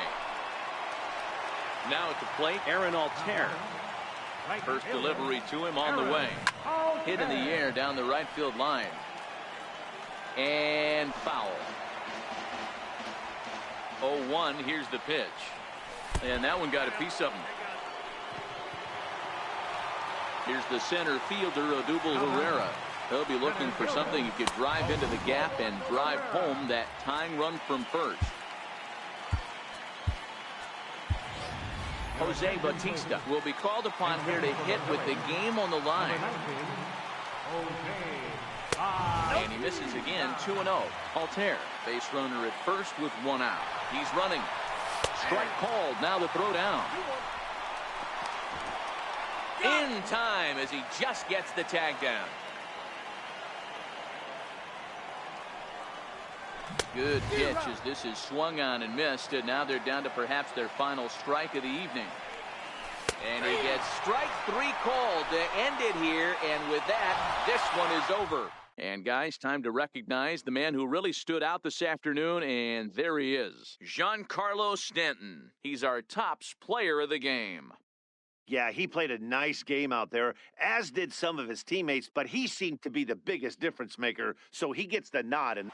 Now at the plate, Aaron Altair. First delivery to him on the way. Hit in the air down the right field line. And foul. 0-1, here's the pitch. And that one got a piece of him. Here's the center fielder, Odubel Herrera. He'll be looking for something he could drive into the gap and drive home that tying run from first. Jose Bautista will be called upon here to hit with the game on the line. And he misses again, 2-0. Altair, base runner at first with one out. He's running. Strike called, now the throw down. In time as he just gets the tag down. Good pitch as this is swung on and missed, and now they're down to perhaps their final strike of the evening. And he gets strike 3 called to end it here, and with that, this one is over. And guys, time to recognize the man who really stood out this afternoon, and there he is, Giancarlo Stanton. He's our tops player of the game. Yeah, he played a nice game out there, as did some of his teammates, but he seemed to be the biggest difference maker, so he gets the nod. And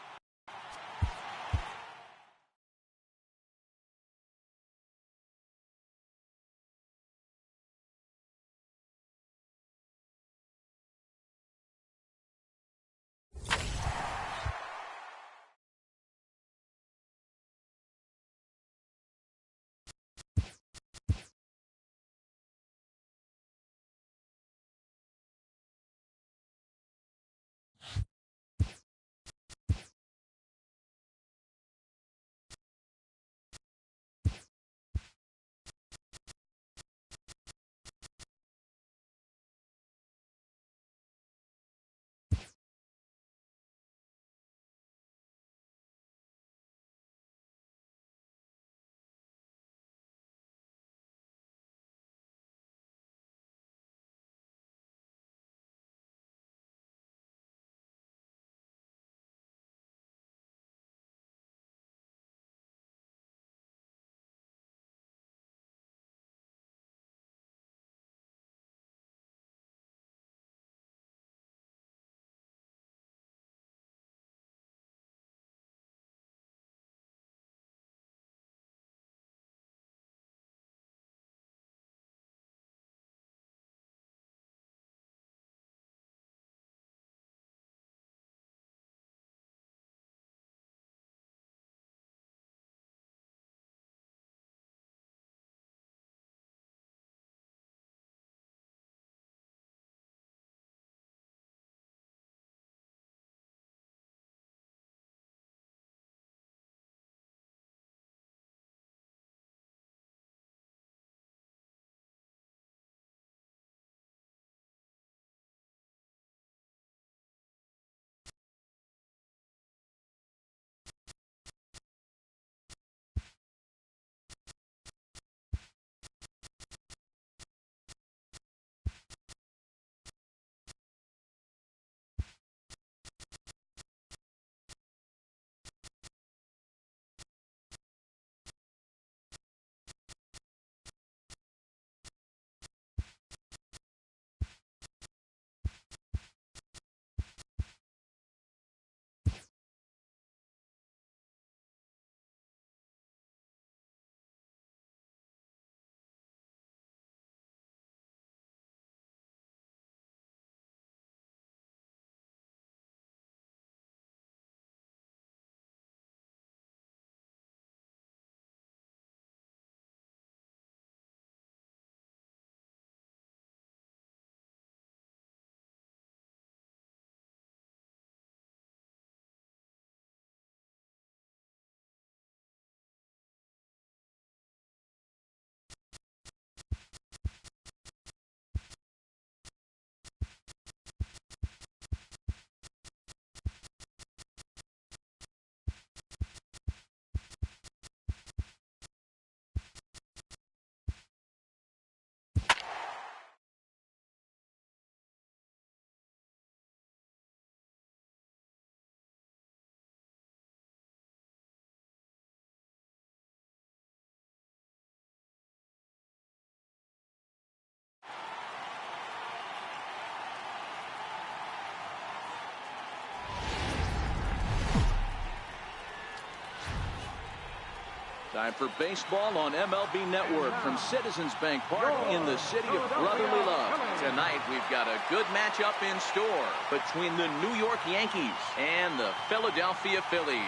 Time for baseball on MLB Network from Citizens Bank Park in the city of brotherly love. Tonight we've got a good matchup in store between the New York Yankees and the Philadelphia Phillies.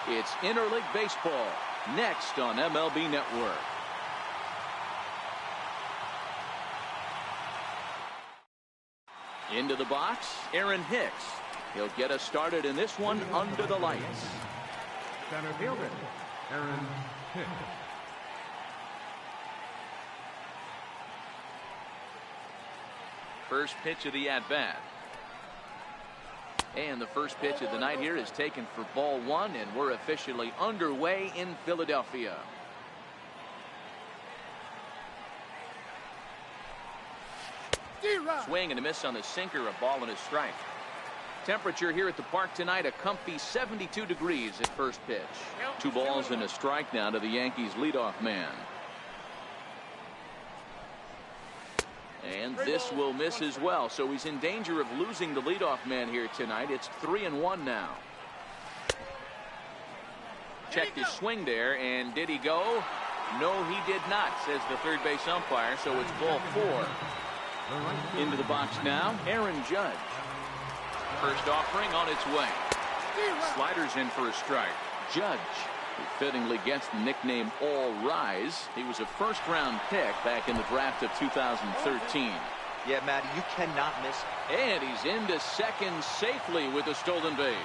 It's interleague baseball next on MLB Network. Into the box, Aaron Hicks. He'll get us started in this one under the lights. Center fielder, Aaron Hicks. First pitch of the at-bat. And the first pitch of the night here is taken for ball one, and we're officially underway in Philadelphia. Swing and a miss on the sinker, a ball and a strike. Temperature here at the park tonight, a comfy 72 degrees at first pitch. 2 balls and a strike now to the Yankees leadoff man. And this will miss as well, so he's in danger of losing the leadoff man here tonight. It's 3-1 now. Checked his swing there, and did he go? No, he did not, says the third base umpire, so it's ball 4. Into the box now, Aaron Judge. First offering on its way. Sliders in for a strike. Judge, who fittingly gets the nickname All Rise. He was a first-round pick back in the draft of 2013. Yeah, Matty, you cannot miss it. And he's into second safely with a stolen base.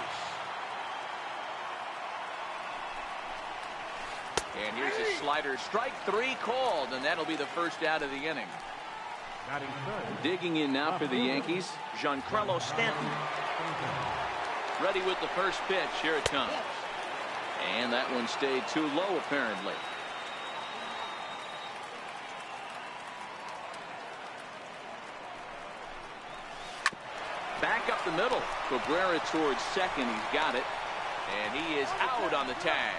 And here's a slider. Strike 3 called, and that'll be the first out of the inning. Digging in now for the Yankees, Giancarlo Stanton. Ready with the first pitch. Here it comes. And that one stayed too low, apparently. Back up the middle. Cabrera towards second. He's got it. And he is out on the tag.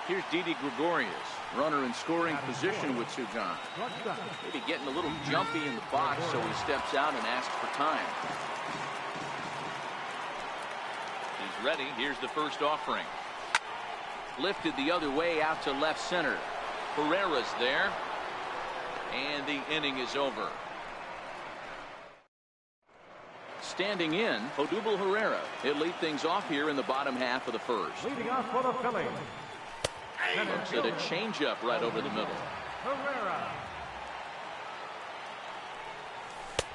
Here's Didi Gregorius, runner in scoring position with 2 gone. Maybe getting a little jumpy in the box, so he steps out and asks for time. He's ready. Here's the first offering. Lifted the other way out to left center. Herrera's there. And the inning is over. Standing in, Odubel Herrera. He'll lead things off here in the bottom half of the first. Leading off for the Phillies. Looks at a changeup right over the middle. Herrera.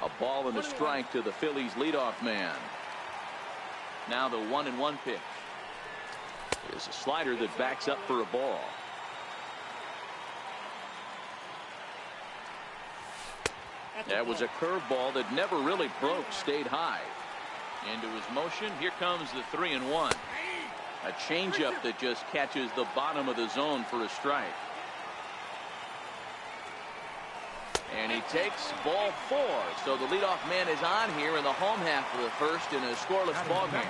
A ball and a strike to the Phillies leadoff man. Now the 1-1 pitch. Is a slider that backs up for a ball. That was a curveball that never really broke, stayed high. Into his motion. Here comes the 3-1. A changeup that just catches the bottom of the zone for a strike. And he takes ball 4. So the leadoff man is on here in the home half of the first in a scoreless ball game.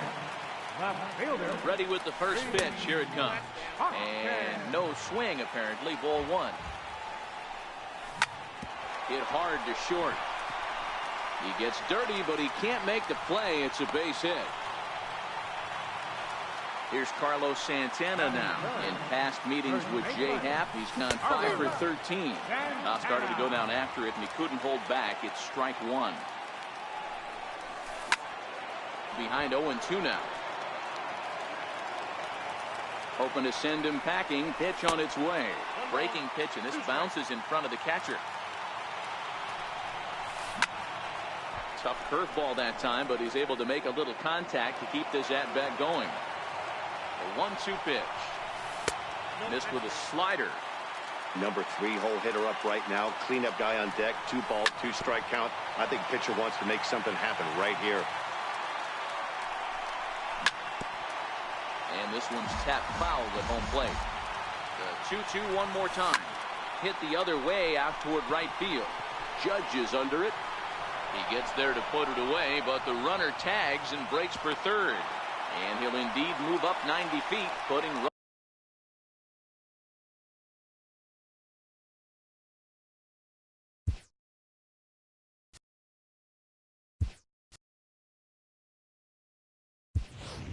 Ready with the first pitch. Here it comes. And no swing, apparently. Ball 1. Hit hard to short. He gets dirty, but he can't make the play. It's a base hit. Here's Carlos Santana now. In past meetings with Jay Happ, he's gone 5 for 13. Now started to go down after it, and he couldn't hold back. It's strike 1. Behind 0-2 now. Hoping to send him packing. Pitch on its way. Breaking pitch, and this bounces in front of the catcher. Tough curveball that time, but he's able to make a little contact to keep this at-bat going. A 1-2 pitch. Missed with a slider. Number 3 hole hitter up right now. Cleanup guy on deck. 2 ball, 2 strike count. I think pitcher wants to make something happen right here. And this one's tapped foul at home plate. The 2-2 one more time. Hit the other way out toward right field. Judge is under it. He gets there to put it away, but the runner tags and breaks for third. And he'll indeed move up 90 feet, putting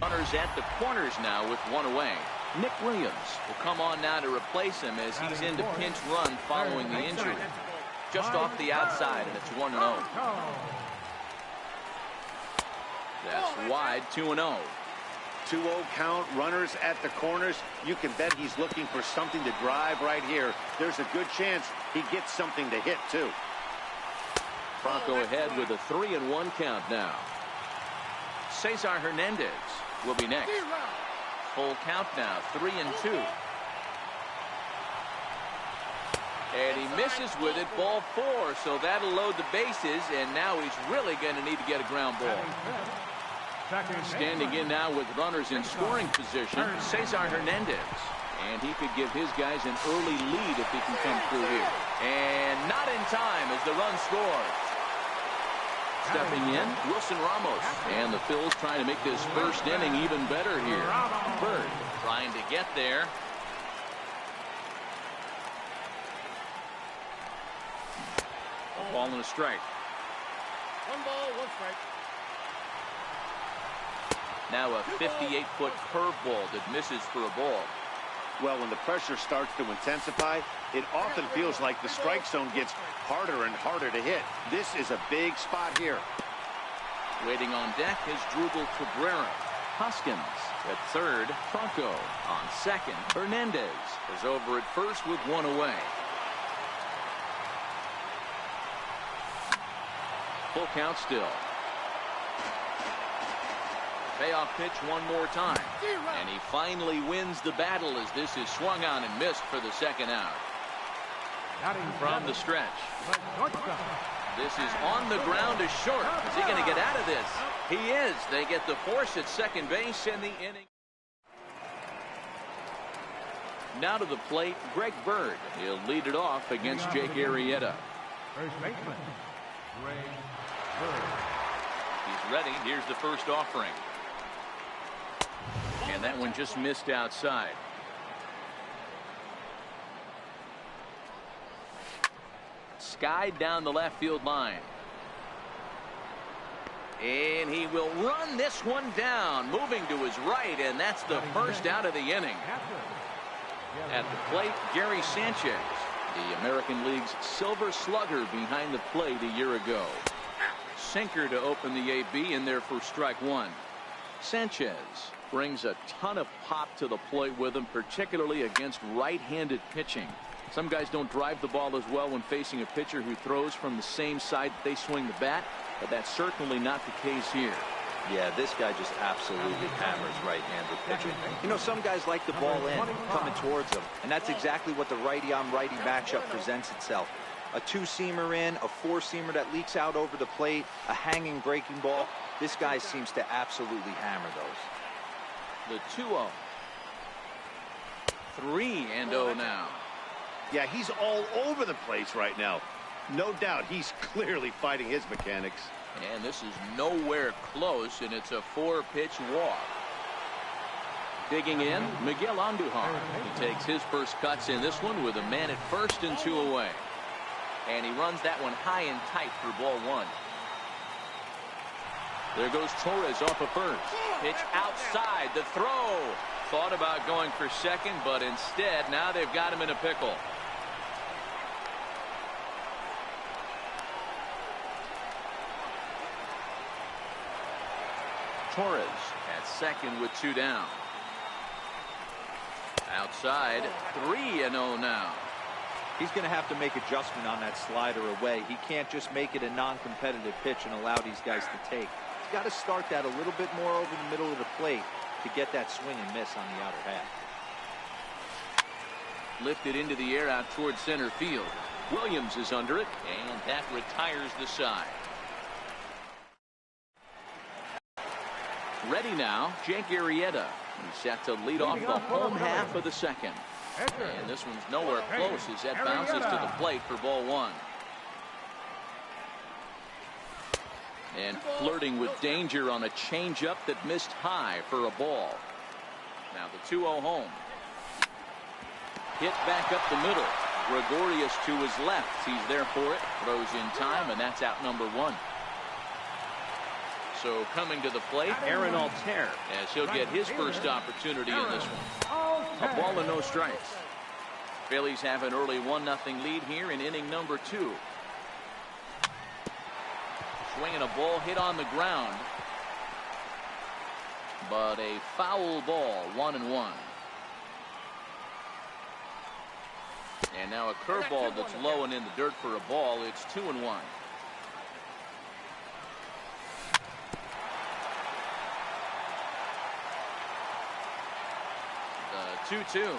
Runners at the corners now with one away. Nick Williams will come on now to replace him as he's into pinch run following the injury. Just off the outside, and it's 1-0. That's wide, 2-0. 2-0 count, runners at the corners. You can bet he's looking for something to drive right here. There's a good chance he gets something to hit, too. Bronco ahead with a 3-1 count now. Cesar Hernandez will be next. Full count now, 3-2. And he misses with it, ball 4, so that'll load the bases, and now he's really going to need to get a ground ball. Standing in now with runners in scoring position, Cesar Hernandez. And he could give his guys an early lead if he can come through here. And not in time as the run scores. Stepping in, Wilson Ramos. And the Phils trying to make this first inning even better here. Bird trying to get there. A ball and a strike. 1 ball, 1 strike. Now a 58-foot curveball that misses for a ball. Well, when the pressure starts to intensify, it often feels like the strike zone gets harder and harder to hit. This is a big spot here. Waiting on deck is Drupal Cabrera. Hoskins at third. Franco on second. Hernandez is over at first with one away. Full count still. Payoff pitch one more time. And he finally wins the battle as this is swung on and missed for the second out. From the stretch. This is on the ground to short. Is he going to get out of this? He is. They get the force at second base in the inning. Now to the plate, Greg Bird. He'll lead it off against Jake Arrieta. First baseman, Greg Bird. He's ready. Here's the first offering. And that one just missed outside. Skied down the left field line. And he will run this one down, moving to his right, and that's the first out of the inning. At the plate, Gary Sanchez, the American League's Silver Slugger behind the plate a year ago. Sinker to open the AB in there for strike one. Sanchez brings a ton of pop to the plate with him, particularly against right-handed pitching. Some guys don't drive the ball as well when facing a pitcher who throws from the same side that they swing the bat, but that's certainly not the case here. Yeah, this guy just absolutely hammers right-handed pitching. You know, some guys like the ball in, coming towards them, and that's exactly what the righty-on-righty matchup presents itself. A two-seamer in, a four-seamer that leaks out over the plate, a hanging breaking ball. This guy seems to absolutely hammer those. The 2-0. 3-0 now. Yeah, he's all over the place right now. No doubt he's clearly fighting his mechanics. And this is nowhere close, and it's a 4-pitch walk. Digging in, Miguel Andujar. He takes his first cuts in this one with a man at first and 2 away. And he runs that one high and tight for ball 1. There goes Torres off of first. Pitch outside, the throw. Thought about going for second, but instead, now they've got him in a pickle. Torres at second with 2 down. Outside, 3-0 now. He's going to have to make adjustment on that slider away. He can't just make it a non-competitive pitch and allow these guys to take. He's got to start that a little bit more over the middle of the plate to get that swing and miss on the outer half. Lifted into the air out towards center field. Williams is under it, and that retires the side. Ready now, Jake Arrieta. He's set to lead off the home half of the second. And this one's nowhere close as that bounces to the plate for ball 1. And flirting with danger on a changeup that missed high for a ball. Now the 2-0 home. Hit back up the middle. Gregorius to his left. He's there for it. Throws in time, and that's out number 1. So coming to the plate, Aaron Altair, as he'll get his first opportunity in this one. A ball and no strikes. Phillies have an early 1-0 lead here in inning number 2. Swinging a ball hit on the ground, but a foul ball, 1-1. And now a curveball that's low and in the dirt for a ball. It's 2-1. The 2-2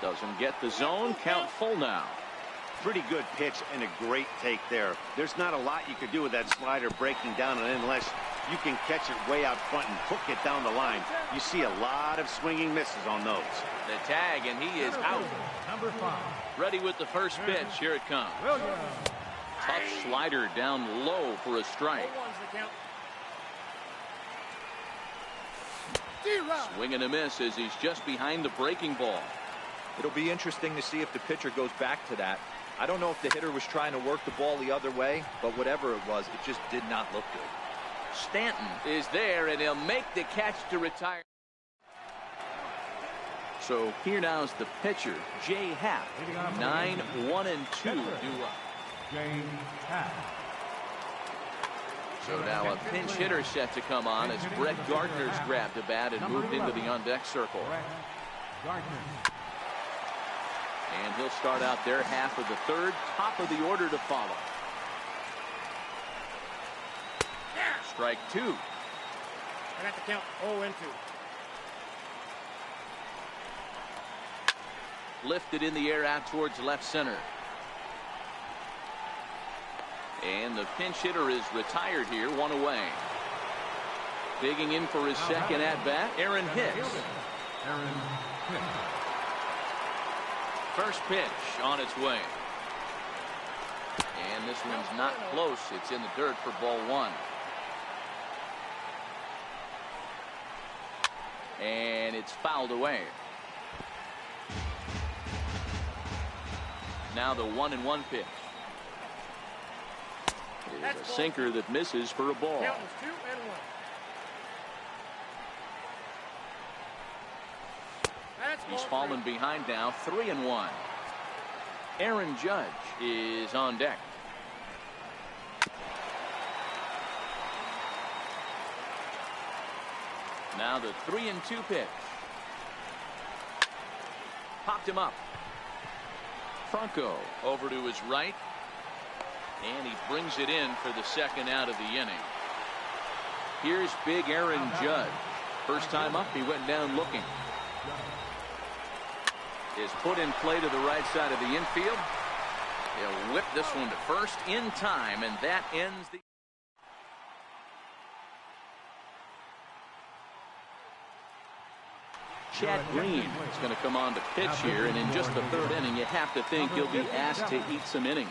doesn't get the zone. Count full now. Pretty good pitch and a great take there. There's not a lot you could do with that slider breaking down, and unless you can catch it way out front and hook it down the line, you see a lot of swinging misses on those. The tag, and he is out. Number 5. Ready with the first pitch. Here it comes. Tough slider down low for a strike. Swing and a miss as he's just behind the breaking ball. It'll be interesting to see if the pitcher goes back to that. I don't know if the hitter was trying to work the ball the other way, but whatever it was, it just did not look good. Stanton is there, and he'll make the catch to retire. So here now is the pitcher, Jay Happ. 9-1-2 due up. Jay Happ. So now a pinch hitter set to come on as Brett Gardner's grabbed a bat and moved into the on-deck circle. Gardner. And he'll start out their half of the third. Top of the order to follow. Strike 2. I got the count 0-2. Lifted in the air out towards left center. And the pinch hitter is retired here, 1 away. Digging in for his second at bat, Aaron Hicks. Aaron Hicks. First pitch on its way. And this one's not close. It's in the dirt for ball 1. And it's fouled away. Now the 1-1 pitch. It is a sinker that misses for a ball. Count is 2-1. He's fallen behind now, 3-1. Aaron Judge is on deck. Now the 3-2 pitch. Popped him up. Franco over to his right. And he brings it in for the second out of the inning. Here's big Aaron Judge. First time up, he went down looking. Is put in play to the right side of the infield. He'll whip this one to first in time, and that ends the... Chad Green is going to come on to pitch here, and in just the third inning, you have to think he'll be asked to eat some innings.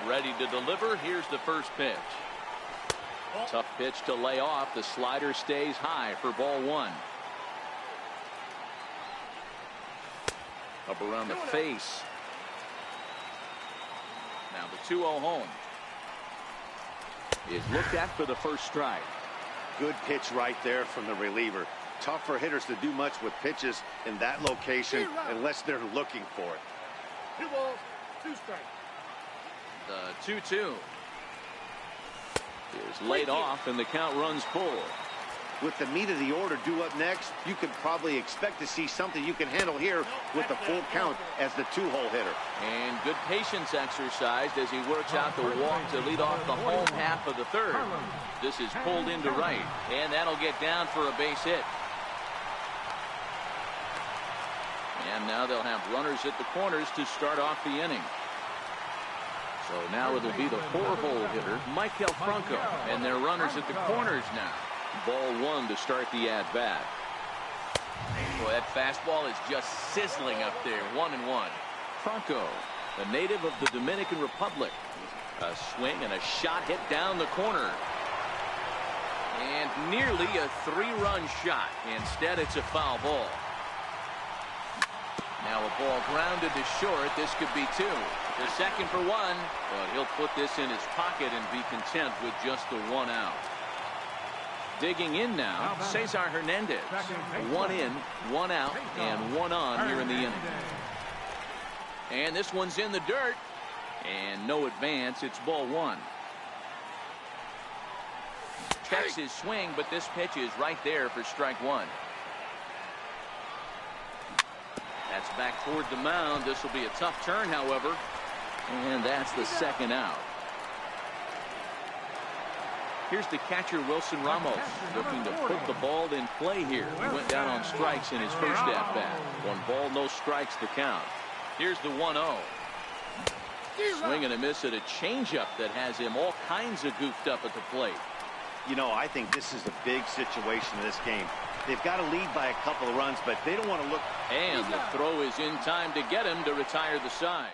Ready to deliver. Here's the first pitch. Tough pitch to lay off. The slider stays high for ball 1. Up around the face. Now the 2-0 home is looked at for the first strike. Good pitch right there from the reliever. Tough for hitters to do much with pitches in that location unless they're looking for it. 2 balls, 2 strikes. The 2-2 is laid off, and the count runs full. With the meat of the order due up next, you could probably expect to see something you can handle here with the full count as the 2-hole hitter. And good patience exercised as he works out the walk to lead off the home half of the third. This is pulled into right, and that'll get down for a base hit. And now they'll have runners at the corners to start off the inning. So now it'll be the 4-hole hitter, Maikel Franco, and their runners at the corners now. Ball 1 to start the at-bat. Boy, that fastball is just sizzling up there, 1-1. Franco, a native of the Dominican Republic. A swing and a shot hit down the corner. And nearly a 3-run shot. Instead, it's a foul ball. Now a ball grounded to short. This could be 2. The second for one, but he'll put this in his pocket and be content with just the 1 out. Digging in now, Cesar Hernandez. 1 in, 1 out, and 1 on here in the inning. And this one's in the dirt. And no advance. It's ball 1. Checks his swing, but this pitch is right there for strike 1. That's back toward the mound. This will be a tough turn, however. And that's the 2nd out. Here's the catcher, Wilson Ramos, looking to put the ball in play here. He went down on strikes in his first at-bat. 1 ball, no strikes to count. Here's the 1-0. Swing and a miss at a changeup that has him all kinds of goofed up at the plate. You know, I think this is a big situation in this game. They've got to lead by a couple of runs, but they don't want to look. And the throw is in time to get him to retire the side.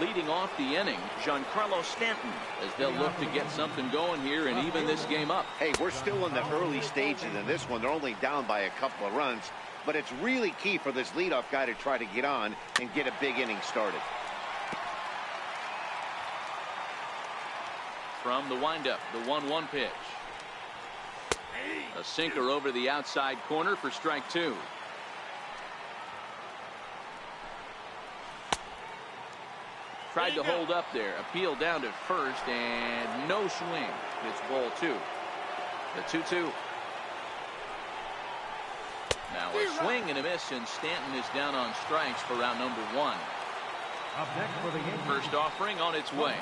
Leading off the inning, Giancarlo Stanton, as they'll look to get something going here and even this game up. Hey, we're still in the early stages in this one. They're only down by a couple of runs, but it's really key for this leadoff guy to try to get on and get a big inning started. From the windup, the 1-1 pitch. A sinker over the outside corner for strike 2. Tried to hold up there. Appeal down to first and no swing. It's ball 2. The 2-2. Now a swing and a miss, and Stanton is down on strikes for round number 1. First offering on its way.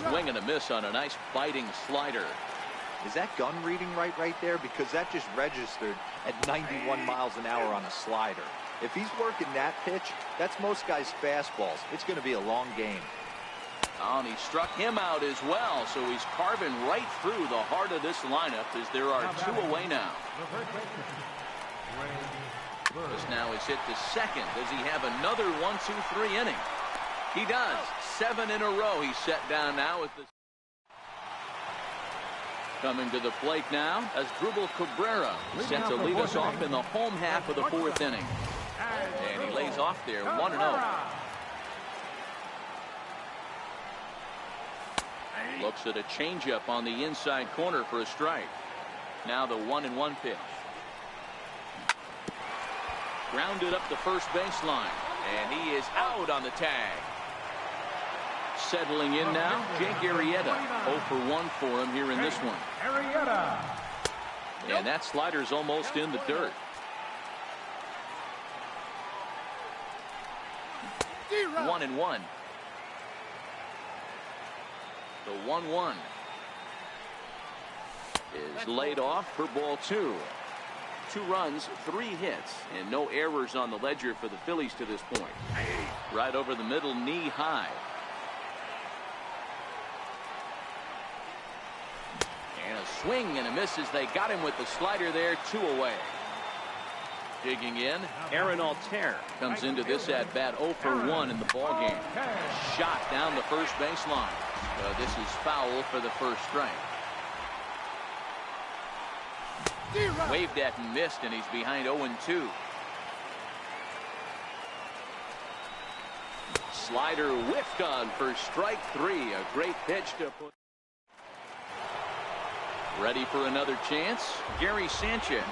Swing and a miss on a nice biting slider. Is that gun reading right there? Because that just registered at 91 miles an hour on a slider. If he's working that pitch, that's most guys' fastballs. It's going to be a long game. Oh, and he struck him out as well, so he's carving right through the heart of this lineup as there are 2 away now. This now is hit to second. Does he have another 1-2-3 inning? He does. 7 in a row he's set down now with the. Coming to the plate now as Drupal Cabrera set to lead us off in the home half of the 4th inning. And he lays off there, 1-0. Looks at a changeup on the inside corner for a strike. Now the 1-1 pitch. Grounded up the first baseline, and he is out on the tag. Settling in now, Jake Arrieta. 0 for 1 for him here in this one. And that slider's almost in the dirt. One and one. The 1-1 is laid off for ball 2. 2 runs, 3 hits, and no errors on the ledger for the Phillies to this point. Right over the middle, knee high. And a swing and a miss as they got him with the slider there, 2 away. Digging in, Aaron Altair comes into this at bat 0 for 1 in the ball game. Shot down the first baseline. This is foul for the first strike. Waved at and missed, and he's behind 0-2. Slider whiffed on for strike 3. A great pitch to put. Ready for another chance? Gary Sanchez.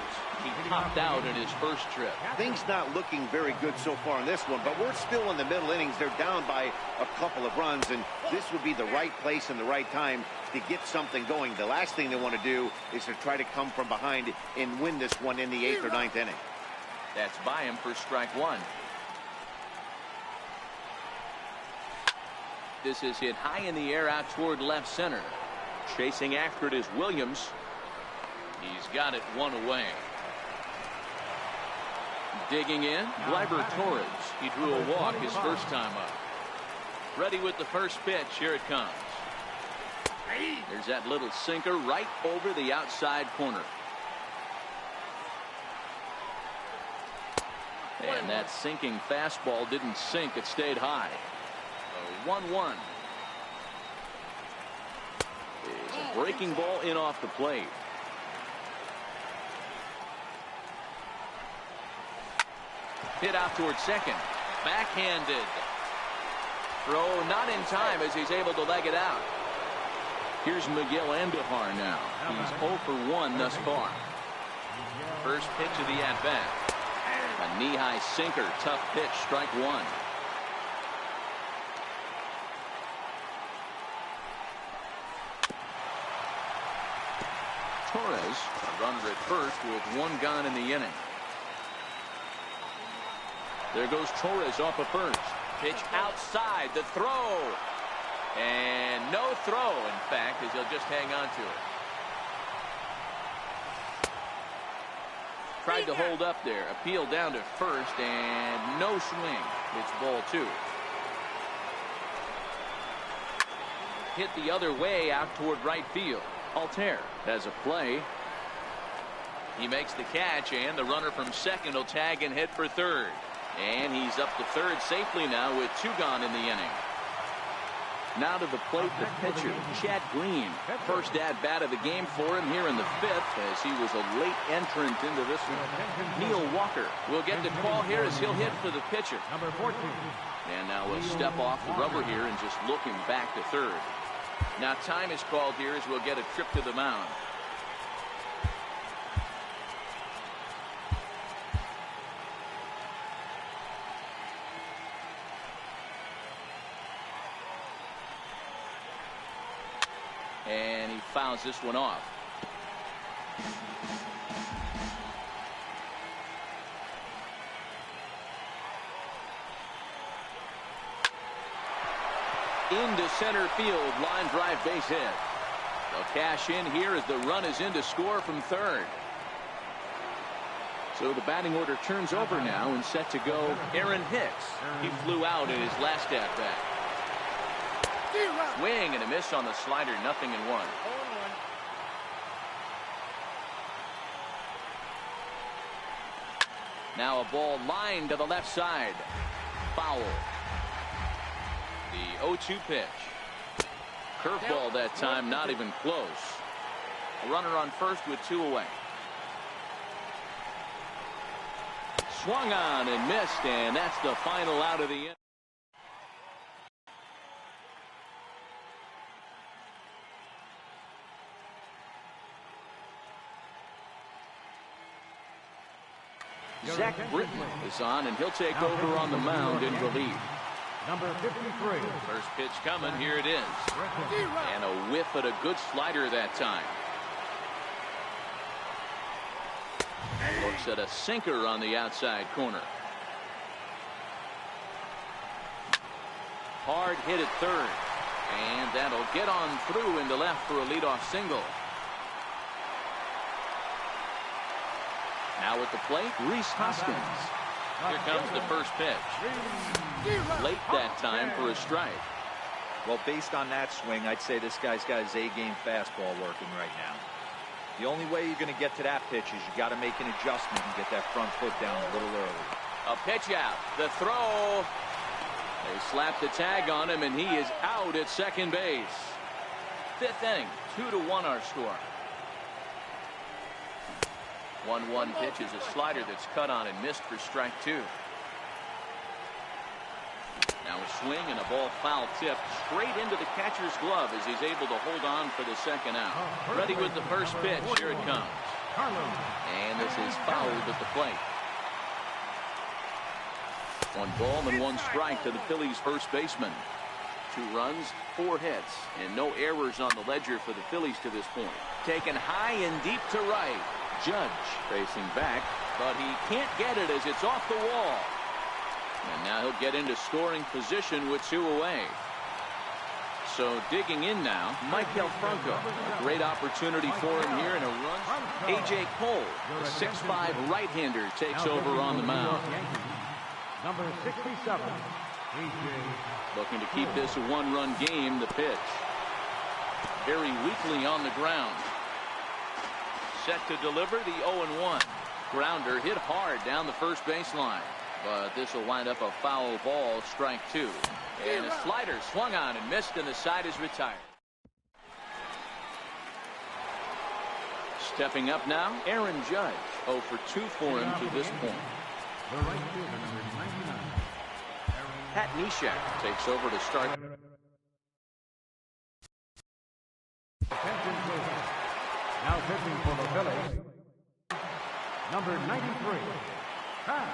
He popped out in his first trip. Things not looking very good so far in this one, but we're still in the middle innings. They're down by a couple of runs, and this would be the right place and the right time to get something going. The last thing they want to do is to try to come from behind and win this one in the 8th or 9th inning. That's by him for strike 1. This is hit high in the air out toward left center. Chasing after it is Williams. He's got it 1 away. Digging in, Gleyber Torres. He drew a walk his first time up. Ready with the first pitch. Here it comes. There's that little sinker right over the outside corner. And that sinking fastball didn't sink. It stayed high. 1-1. Is a breaking ball in off the plate. Hit out towards second. Backhanded. Throw not in time as he's able to leg it out. Here's Miguel Andujar now. He's 0 for 1 thus far. First pitch of the at-bat. A knee-high sinker. Tough pitch. Strike one. Torres, a runner at first with 1 gone in the inning. There goes Torres off of first. Pitch outside. The throw. And no throw, in fact, as he'll just hang on to it. Tried to hold up there. Appeal down to first, and no swing. It's ball 2. Hit the other way out toward right field. Altair has a play. He makes the catch, and the runner from second will tag and head for third. And he's up to third safely now with 2 gone in the inning. Now to the plate, the pitcher, Chad Green. First at-bat of the game for him here in the 5th, as he was a late entrant into this one. Neil Walker will get the call here as he'll hit for the pitcher. Number 14. And now we'll step off the rubber here and just look him back to third. Now time is called here as we'll get a trip to the mound. And he fouls this one off. Into center field, line drive, base hit. They'll cash in here as the run is in to score from third. So the batting order turns over now and set to go Aaron Hicks. He flew out in his last at-bat. Swing and a miss on the slider, 0-1. Now a ball lined to the left side. Foul. The 0-2 pitch. Curveball that time, not even close. A runner on first with 2 away. Swung on and missed, and that's the final out of the inning. Zach Britton is on, and he'll take over on the mound in relief. Number 53. First pitch coming. Here it is. And a whiff at a good slider that time. Looks at a sinker on the outside corner. Hard hit at third. And that'll get on through into left for a leadoff single. Now at the plate, Rhys Hoskins. Here comes the first pitch. Late that time for a strike. Well, based on that swing, I'd say this guy's got his A-game fastball working right now. The only way you're going to get to that pitch is you got to make an adjustment and get that front foot down a little early. A pitch out. The throw. They slap the tag on him, and he is out at second base. 5th inning, 2-1 our score. 1-1 pitch is a slider that's cut on and missed for strike 2. Now a swing and a ball foul tipped straight into the catcher's glove as he's able to hold on for the second out. Ready with the first pitch. Here it comes. And this is fouled at the plate. 1 ball and 1 strike to the Phillies' first baseman. 2 runs, 4 hits, and no errors on the ledger for the Phillies to this point. Taken high and deep to right. Judge facing back, but he can't get it as it's off the wall. And now he'll get into scoring position with 2 away. So digging in now, Michael Franco. A great opportunity for him here in a run. A.J. Cole, the 6'5" right-hander, takes over on the mound. Number 67. Looking to keep this a 1-run game. The pitch. Very weakly on the ground. Set to deliver the 0-1. Grounder hit hard down the first baseline. But this will wind up a foul ball, strike 2. And a slider swung on and missed, and the side is retired. Stepping up now, Aaron Judge. 0 for 2 for him to this point. The right fielder, number 99. Pat Neshek takes over to start. Attention, please. Now pitching for the Phillies, number 93. Pat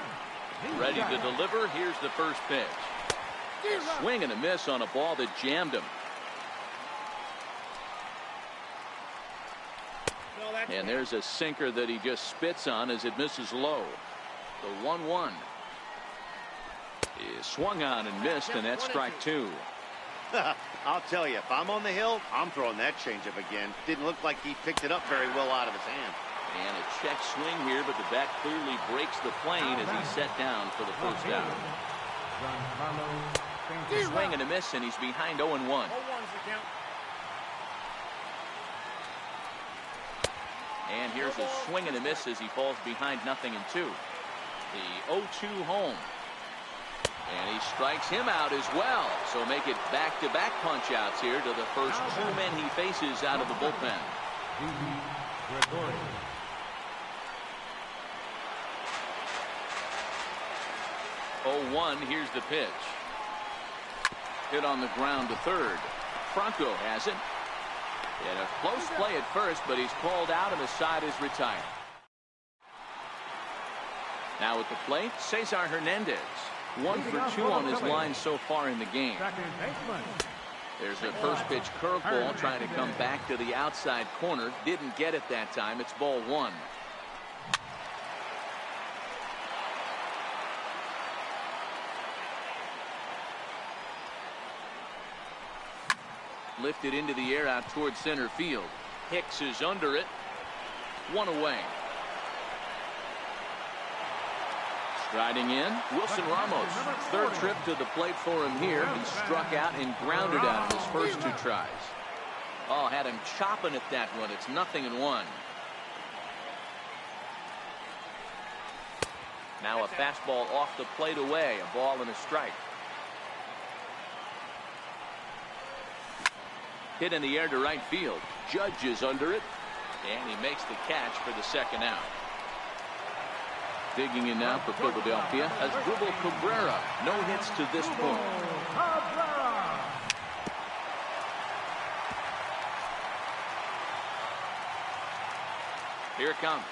Neshek. Ready to deliver. Here's the first pitch. Swing and a miss on a ball that jammed him. And there's a sinker that he just spits on as it misses low. The 1-1 is swung on and missed, and that's strike two. I'll tell you, if I'm on the hill, I'm throwing that changeup again. Didn't look like he picked it up very well out of his hand. And a check swing here, but the bat clearly breaks the plane as he's set down for the first out. Swing and a miss, and he's behind 0-1. 0-1's the count. And here's a swing and a miss as he falls behind 0-2. The 0-2 home. And he strikes him out as well. So make it back-to-back punch-outs here to the first two men he faces out of the bullpen. 0-1, here's the pitch. Hit on the ground to third. Franco has it. And a close play at first, but he's called out and the side is retired. Now at the plate, Cesar Hernandez. 1 for 2 on his line so far in the game. There's a first pitch curveball trying to come back to the outside corner. Didn't get it that time. It's ball 1. Lifted into the air out towards center field. Hicks is under it. 1 away. Striding in, Wilson Ramos. Third trip to the plate for him here. He struck out and grounded out in his first 2 tries. Oh, had him chopping at that one. It's 0-1. Now a fastball off the plate away. A ball and a strike. Hit in the air to right field. Judge is under it, and he makes the catch for the second out. Digging in now for Philadelphia as Asdrubal Cabrera. No hits to this point. Here it comes.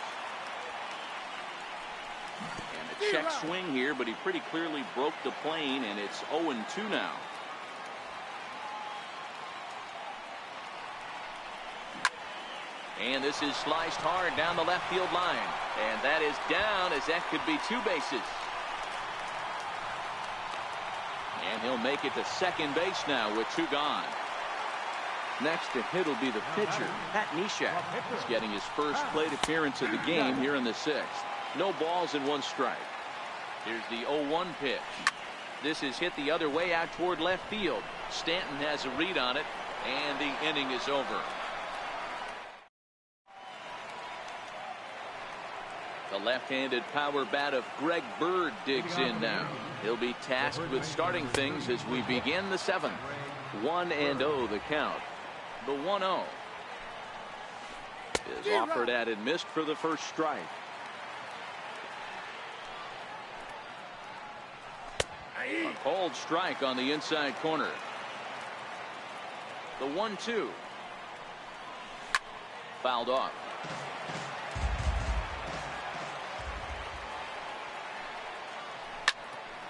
And a check swing here, but he pretty clearly broke the plane, and it's 0-2 now. And this is sliced hard down the left field line. And that is down, as that could be 2 bases. And he'll make it to second base now with 2 gone. Next to hit will be the pitcher, Pat Neshek. He's getting his first plate appearance of the game here in the 6th. No balls and 1 strike. Here's the 0-1 pitch. This is hit the other way out toward left field. Stanton has a read on it, and the inning is over. The left-handed power bat of Greg Bird digs in now. He'll be tasked with starting things as we begin the 7th. 1-0 the count. The 1-0 is offered at and missed for the first strike. A cold strike on the inside corner. The 1-2 fouled off.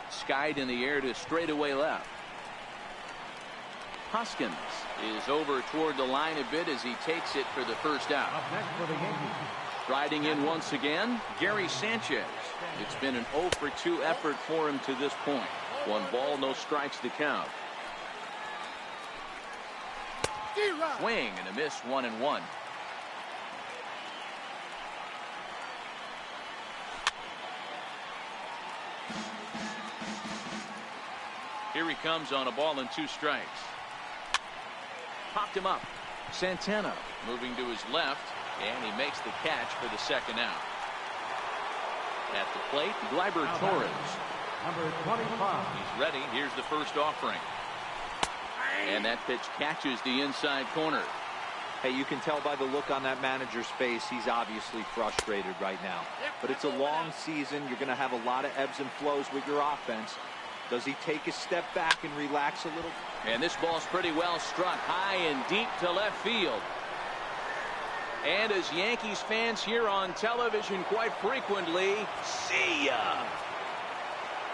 Skied in the air to straightaway left. Hoskins is over toward the line a bit as he takes it for the first out. Riding in once again, Gary Sanchez. It's been an 0 for 2 effort for him to this point. 1 ball, no strikes to count. Swing and a miss, 1-1. Here he comes on a ball and 2 strikes. Popped him up. Santana moving to his left, and he makes the catch for the second out. At the plate, Gleyber Torres. Number 25. He's ready. Here's the first offering. And that pitch catches the inside corner. Hey, you can tell by the look on that manager's face, he's obviously frustrated right now. But it's a long season. You're going to have a lot of ebbs and flows with your offense. Does he take a step back and relax a little? And this ball's pretty well struck high and deep to left field. And as Yankees fans hear on television quite frequently, see ya!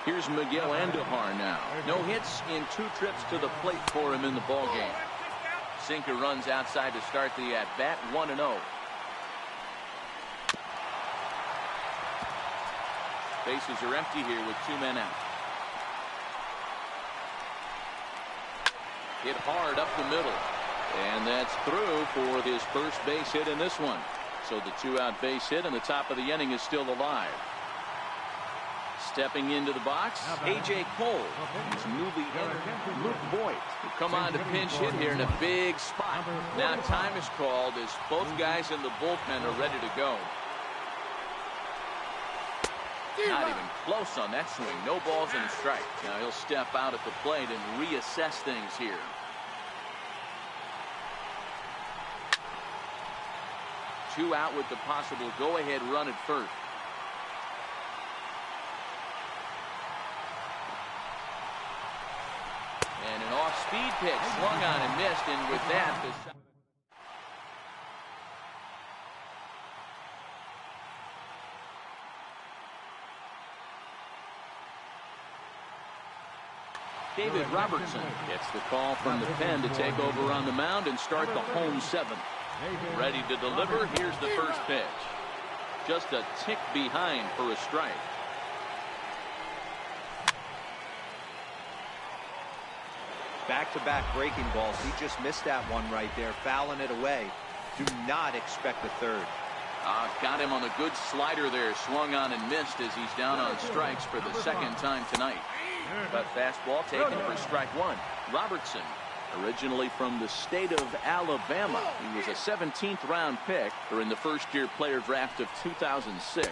Here's Miguel Andujar now. No hits in 2 trips to the plate for him in the ballgame. Sinker runs outside to start the at-bat, 1-0. Bases are empty here with 2 men out. Hit hard up the middle. And that's through for his first base hit in this one. So the 2-out base hit and the top of the inning is still alive. Stepping into the box, A.J. Cole. He's newly entered Luke Voigt, who come on to pinch hit here in a big spot. Now time is called as both guys in the bullpen are ready to go. Not even close on that swing. No balls and a strike. Now he'll step out at the plate and reassess things here. Two out with the possible go-ahead run at first. And an off-speed pitch swung on and missed, and with that, David Robertson gets the call from the pen to take over on the mound and start the home 7th. Ready to deliver. Here's the first pitch. Just a tick behind for a strike. Back-to-back breaking balls. He just missed that one right there, fouling it away. Do not expect a third. Got him on a good slider there. Swung on and missed as he's down on strikes for the second time tonight. But fastball taken for strike 1. Robertson, originally from the state of Alabama. He was a 17th round pick during the first-year player draft of 2006.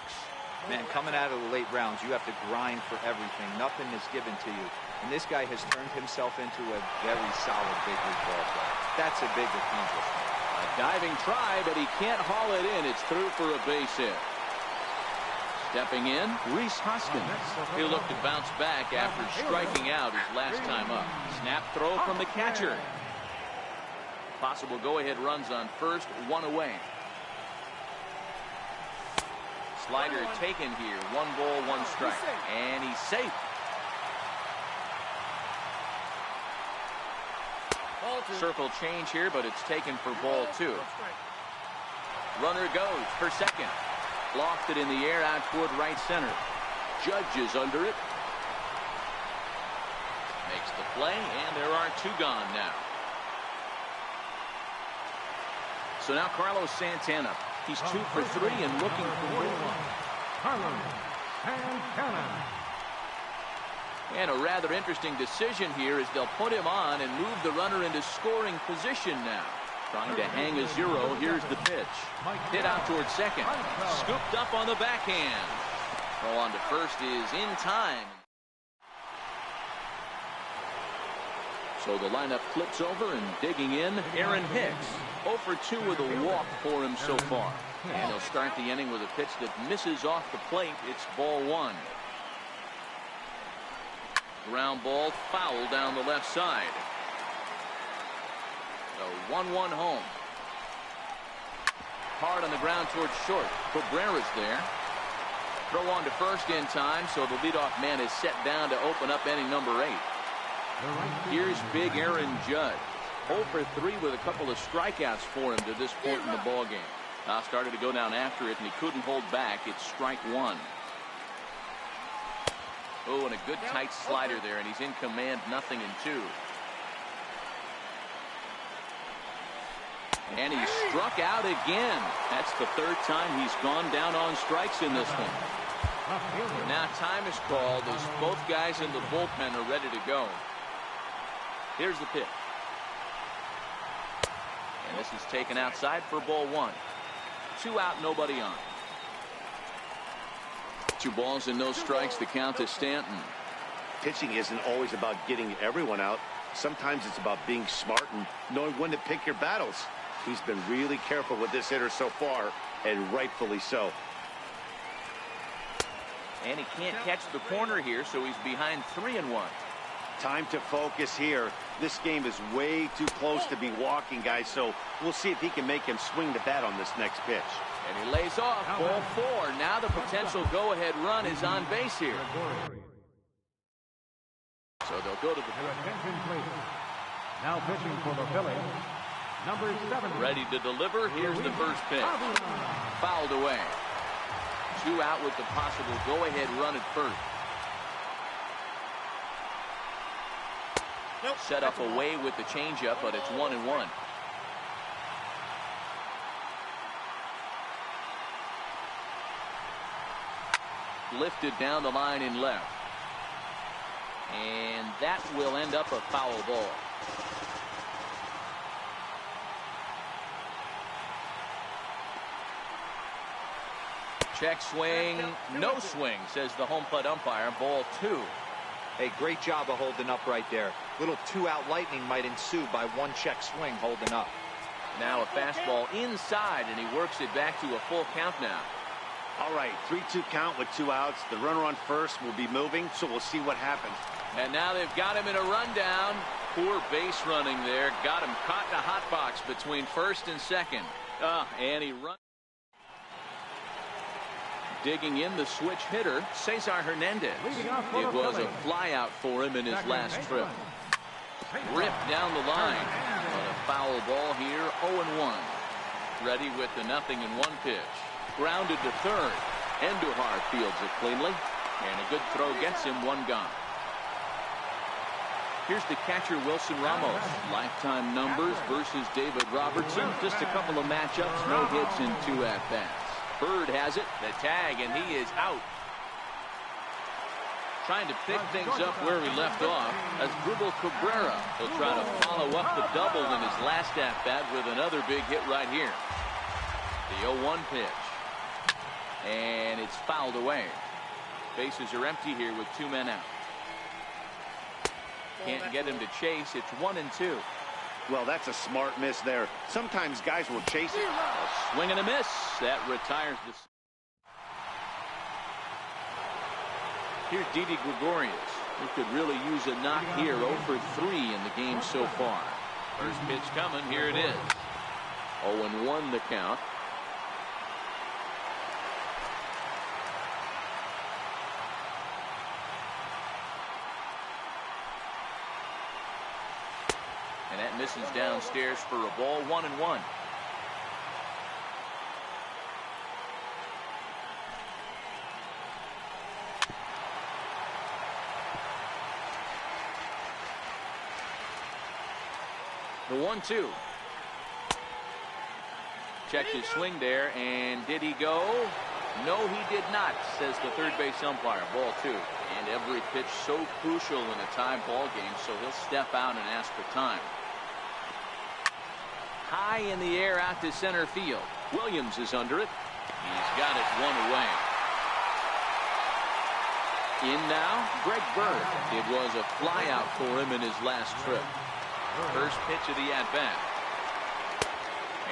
Man, coming out of the late rounds, you have to grind for everything. Nothing is given to you. And this guy has turned himself into a very solid big league ball player. That's a big accomplishment. A diving try, but he can't haul it in. It's through for a base hit. Stepping in, Rhys Hoskins. He'll look to bounce back after striking out his last time up. Snap throw from the catcher. Possible go-ahead runs on first, 1 away. Slider taken here. 1 ball, 1 strike. And he's safe. Circle change here, but it's taken for ball 2. Runner goes for second. Lofted in the air out toward right center. Judge is under it. Makes the play, and there are 2 gone now. So now Carlos Santana. He's 2 for 3 and looking for 1. Carlos Santana. And a rather interesting decision here as they'll put him on and move the runner into scoring position now. Trying to hang a 0. Here's the pitch. Hit out towards second. Scooped up on the backhand. Throw on to first is in time. So the lineup flips over and digging in, Aaron Hicks. 0 for 2 with a walk for him so far. And he'll start the inning with a pitch that misses off the plate. It's ball 1. Ground ball foul down the left side. So 1-1 home. Hard on the ground towards short. Cabrera's there. Throw on to first in time, so the leadoff man is set down to open up inning number 8. Here's big Aaron Judge. 0 for 3 with a couple of strikeouts for him to this point in the ballgame. Now started to go down after it, and he couldn't hold back. It's strike 1. Oh, and a good tight slider there, and he's in command, 0-2. And he struck out again. That's the 3rd time he's gone down on strikes in this one. Now time is called as both guys in the bullpen are ready to go. Here's the pitch. And this is taken outside for ball 1. 2 out, nobody on. 2 balls and no strikes. The count to Stanton. Pitching isn't always about getting everyone out. Sometimes it's about being smart and knowing when to pick your battles. He's been really careful with this hitter so far, and rightfully so. And he can't catch the corner here, so he's behind 3-1. Time to focus here. This game is way too close to be walking, guys, so we'll see if he can make him swing the bat on this next pitch. And he lays off, ball 4. Now the potential go-ahead run is on base here. So they'll go to the... Attention, please. Now pitching for the Phillies, number 7. Ready to deliver. Here's the first pitch. Fouled away. 2 out with the possible go-ahead run at first. Set up away with the changeup, but it's 1-1. Lifted down the line in left. And that will end up a foul ball. Check swing, no swing, says the home plate umpire. Ball 2. Hey, great job of holding up right there. Little 2-out lightning might ensue by 1 check swing holding up. Now a fastball inside, and he works it back to a full count now. All right, 3-2 count with 2 outs. The runner on first will be moving, so we'll see what happens. And now they've got him in a rundown. Poor base running there. Got him caught in a hot box between first and second. And he runs. Digging in the switch hitter, Cesar Hernandez. It was a flyout for him in his last trip. Ripped down the line. On a foul ball here, 0-1. Ready with the 0-1 pitch. Grounded to third. Endujar fields it cleanly. And a good throw gets him 1 gone. Here's the catcher, Wilson Ramos. Lifetime numbers versus David Robertson. Just a couple of matchups, no hits in 2 at-bats. Bird has it, the tag, and he is out. Trying to pick things up where he left off as Dribble Cabrera will try to follow up the double in his last at-bat with another big hit right here. The 0-1 pitch. And it's fouled away. Bases are empty here with 2 men out. Can't get him to chase. It's 1-2. Well, that's a smart miss there. Sometimes guys will chase it. A swing and a miss. That retires the... Here's Didi Gregorius, who could really use a knock here. 0 for 3 in the game so far. First pitch coming. Here it is. 0-1 the count. And that misses downstairs for a ball. 1-1. The 1-2. Checked his swing there, and did he go? No, he did not, says the third base umpire. Ball 2. And every pitch so crucial in a tie ball game, so he'll step out and ask for time. High in the air out to center field. Williams is under it. He's got it 1 away. In now, Greg Bird. It was a flyout for him in his last trip. First pitch of the at-bat.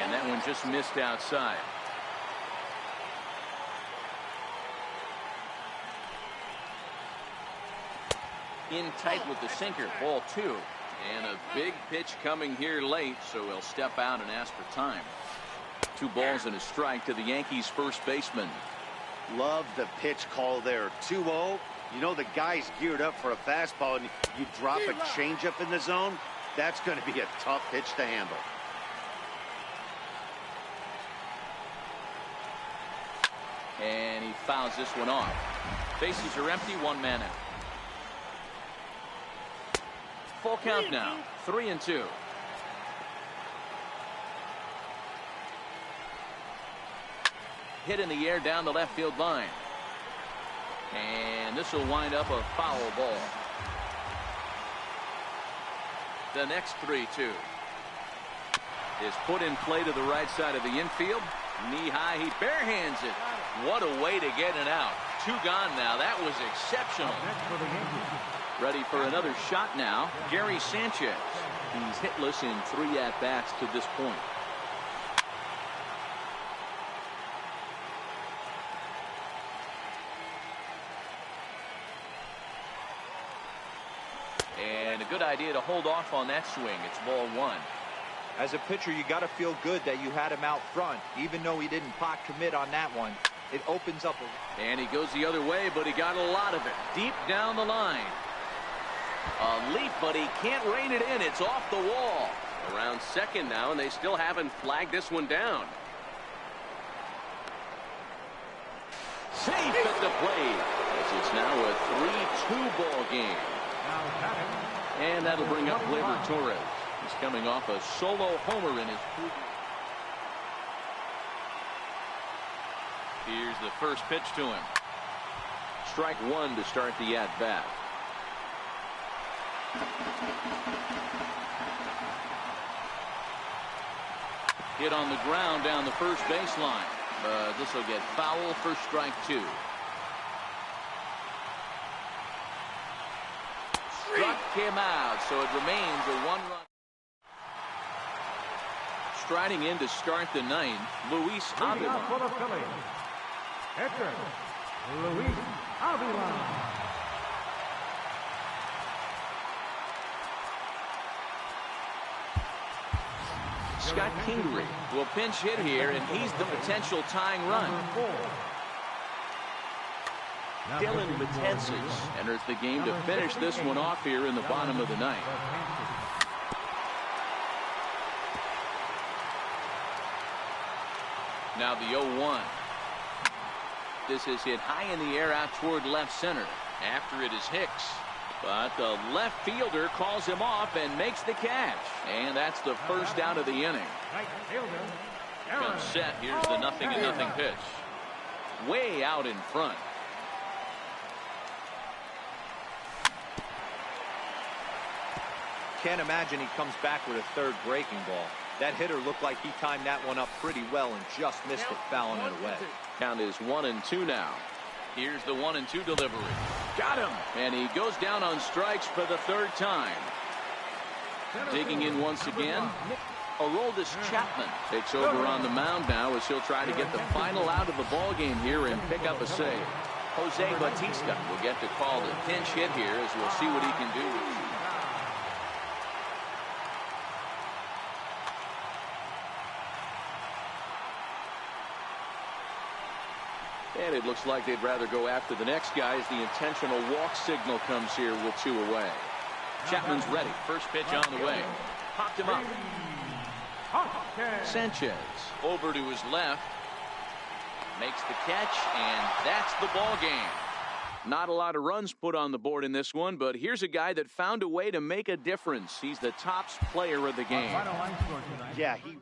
And that one just missed outside. In tight with the sinker. Ball 2. And a big pitch coming here late, so he'll step out and ask for time. 2 balls and a strike to the Yankees' first baseman. Love the pitch call there. 2-0. You know the guy's geared up for a fastball, and you drop a changeup in the zone. That's going to be a tough pitch to handle. And he fouls this one off. Bases are empty, 1 man out. Full count now. 3-2. Hit in the air down the left field line. And this will wind up a foul ball. The next 3-2 is put in play to the right side of the infield. Knee high, he barehands it. What a way to get it out. 2 gone now. That was exceptional. Ready for another shot now. Gary Sanchez. He's hitless in 3 at-bats to this point. good idea to hold off on that swing. It's ball one. As a pitcher, you got to feel good that you had him out front, even though he didn't pot commit on that one. It opens up. And he goes the other way, but he got a lot of it deep down the line. A leap, but he can't rein it in. It's off the wall. Around second now, and they still haven't flagged this one down. Safe at the plate. As it's now a 3-2 ball game. And that'll bring up Gleyber Torres. He's coming off a solo homer in his previous. Here's the first pitch to him. Strike one to start the at-bat. Hit on the ground down the first baseline. This will get foul for strike two. Struck him out, so it remains a one-run. Striding in to start the ninth, Luis Avila. For the Phillies, pitcher, Luis Avila. Scott Kingery will pinch hit here, and he's the potential tying run. Dylan Betances enters the game to finish this one off here in the bottom of the ninth. Now the 0-1. This is hit high in the air out toward left center. After it is Hicks. But the left fielder calls him off and makes the catch. And that's the first out of the inning. Comes set. Here's the 0-0 pitch. Way out in front. Can't imagine he comes back with a third breaking ball. That hitter looked like he timed that one up pretty well and just missed it, fouling it away. Count is 1-2 now. Here's the 1-2 delivery. Got him. And he goes down on strikes for the third time. Digging in once again. Aroldis Chapman takes over on the mound now as he'll try to get the final out of the ball game here and pick up a save. Jose Bautista will get to call the pinch hit here as we'll see what he can do. And it looks like they'd rather go after the next guy as the intentional walk signal comes here with two away. Chapman's ready. First pitch on the way. Popped him up. Sanchez over to his left. Makes the catch, and that's the ball game. Not a lot of runs put on the board in this one, but here's a guy that found a way to make a difference. He's the top player of the game. Yeah, he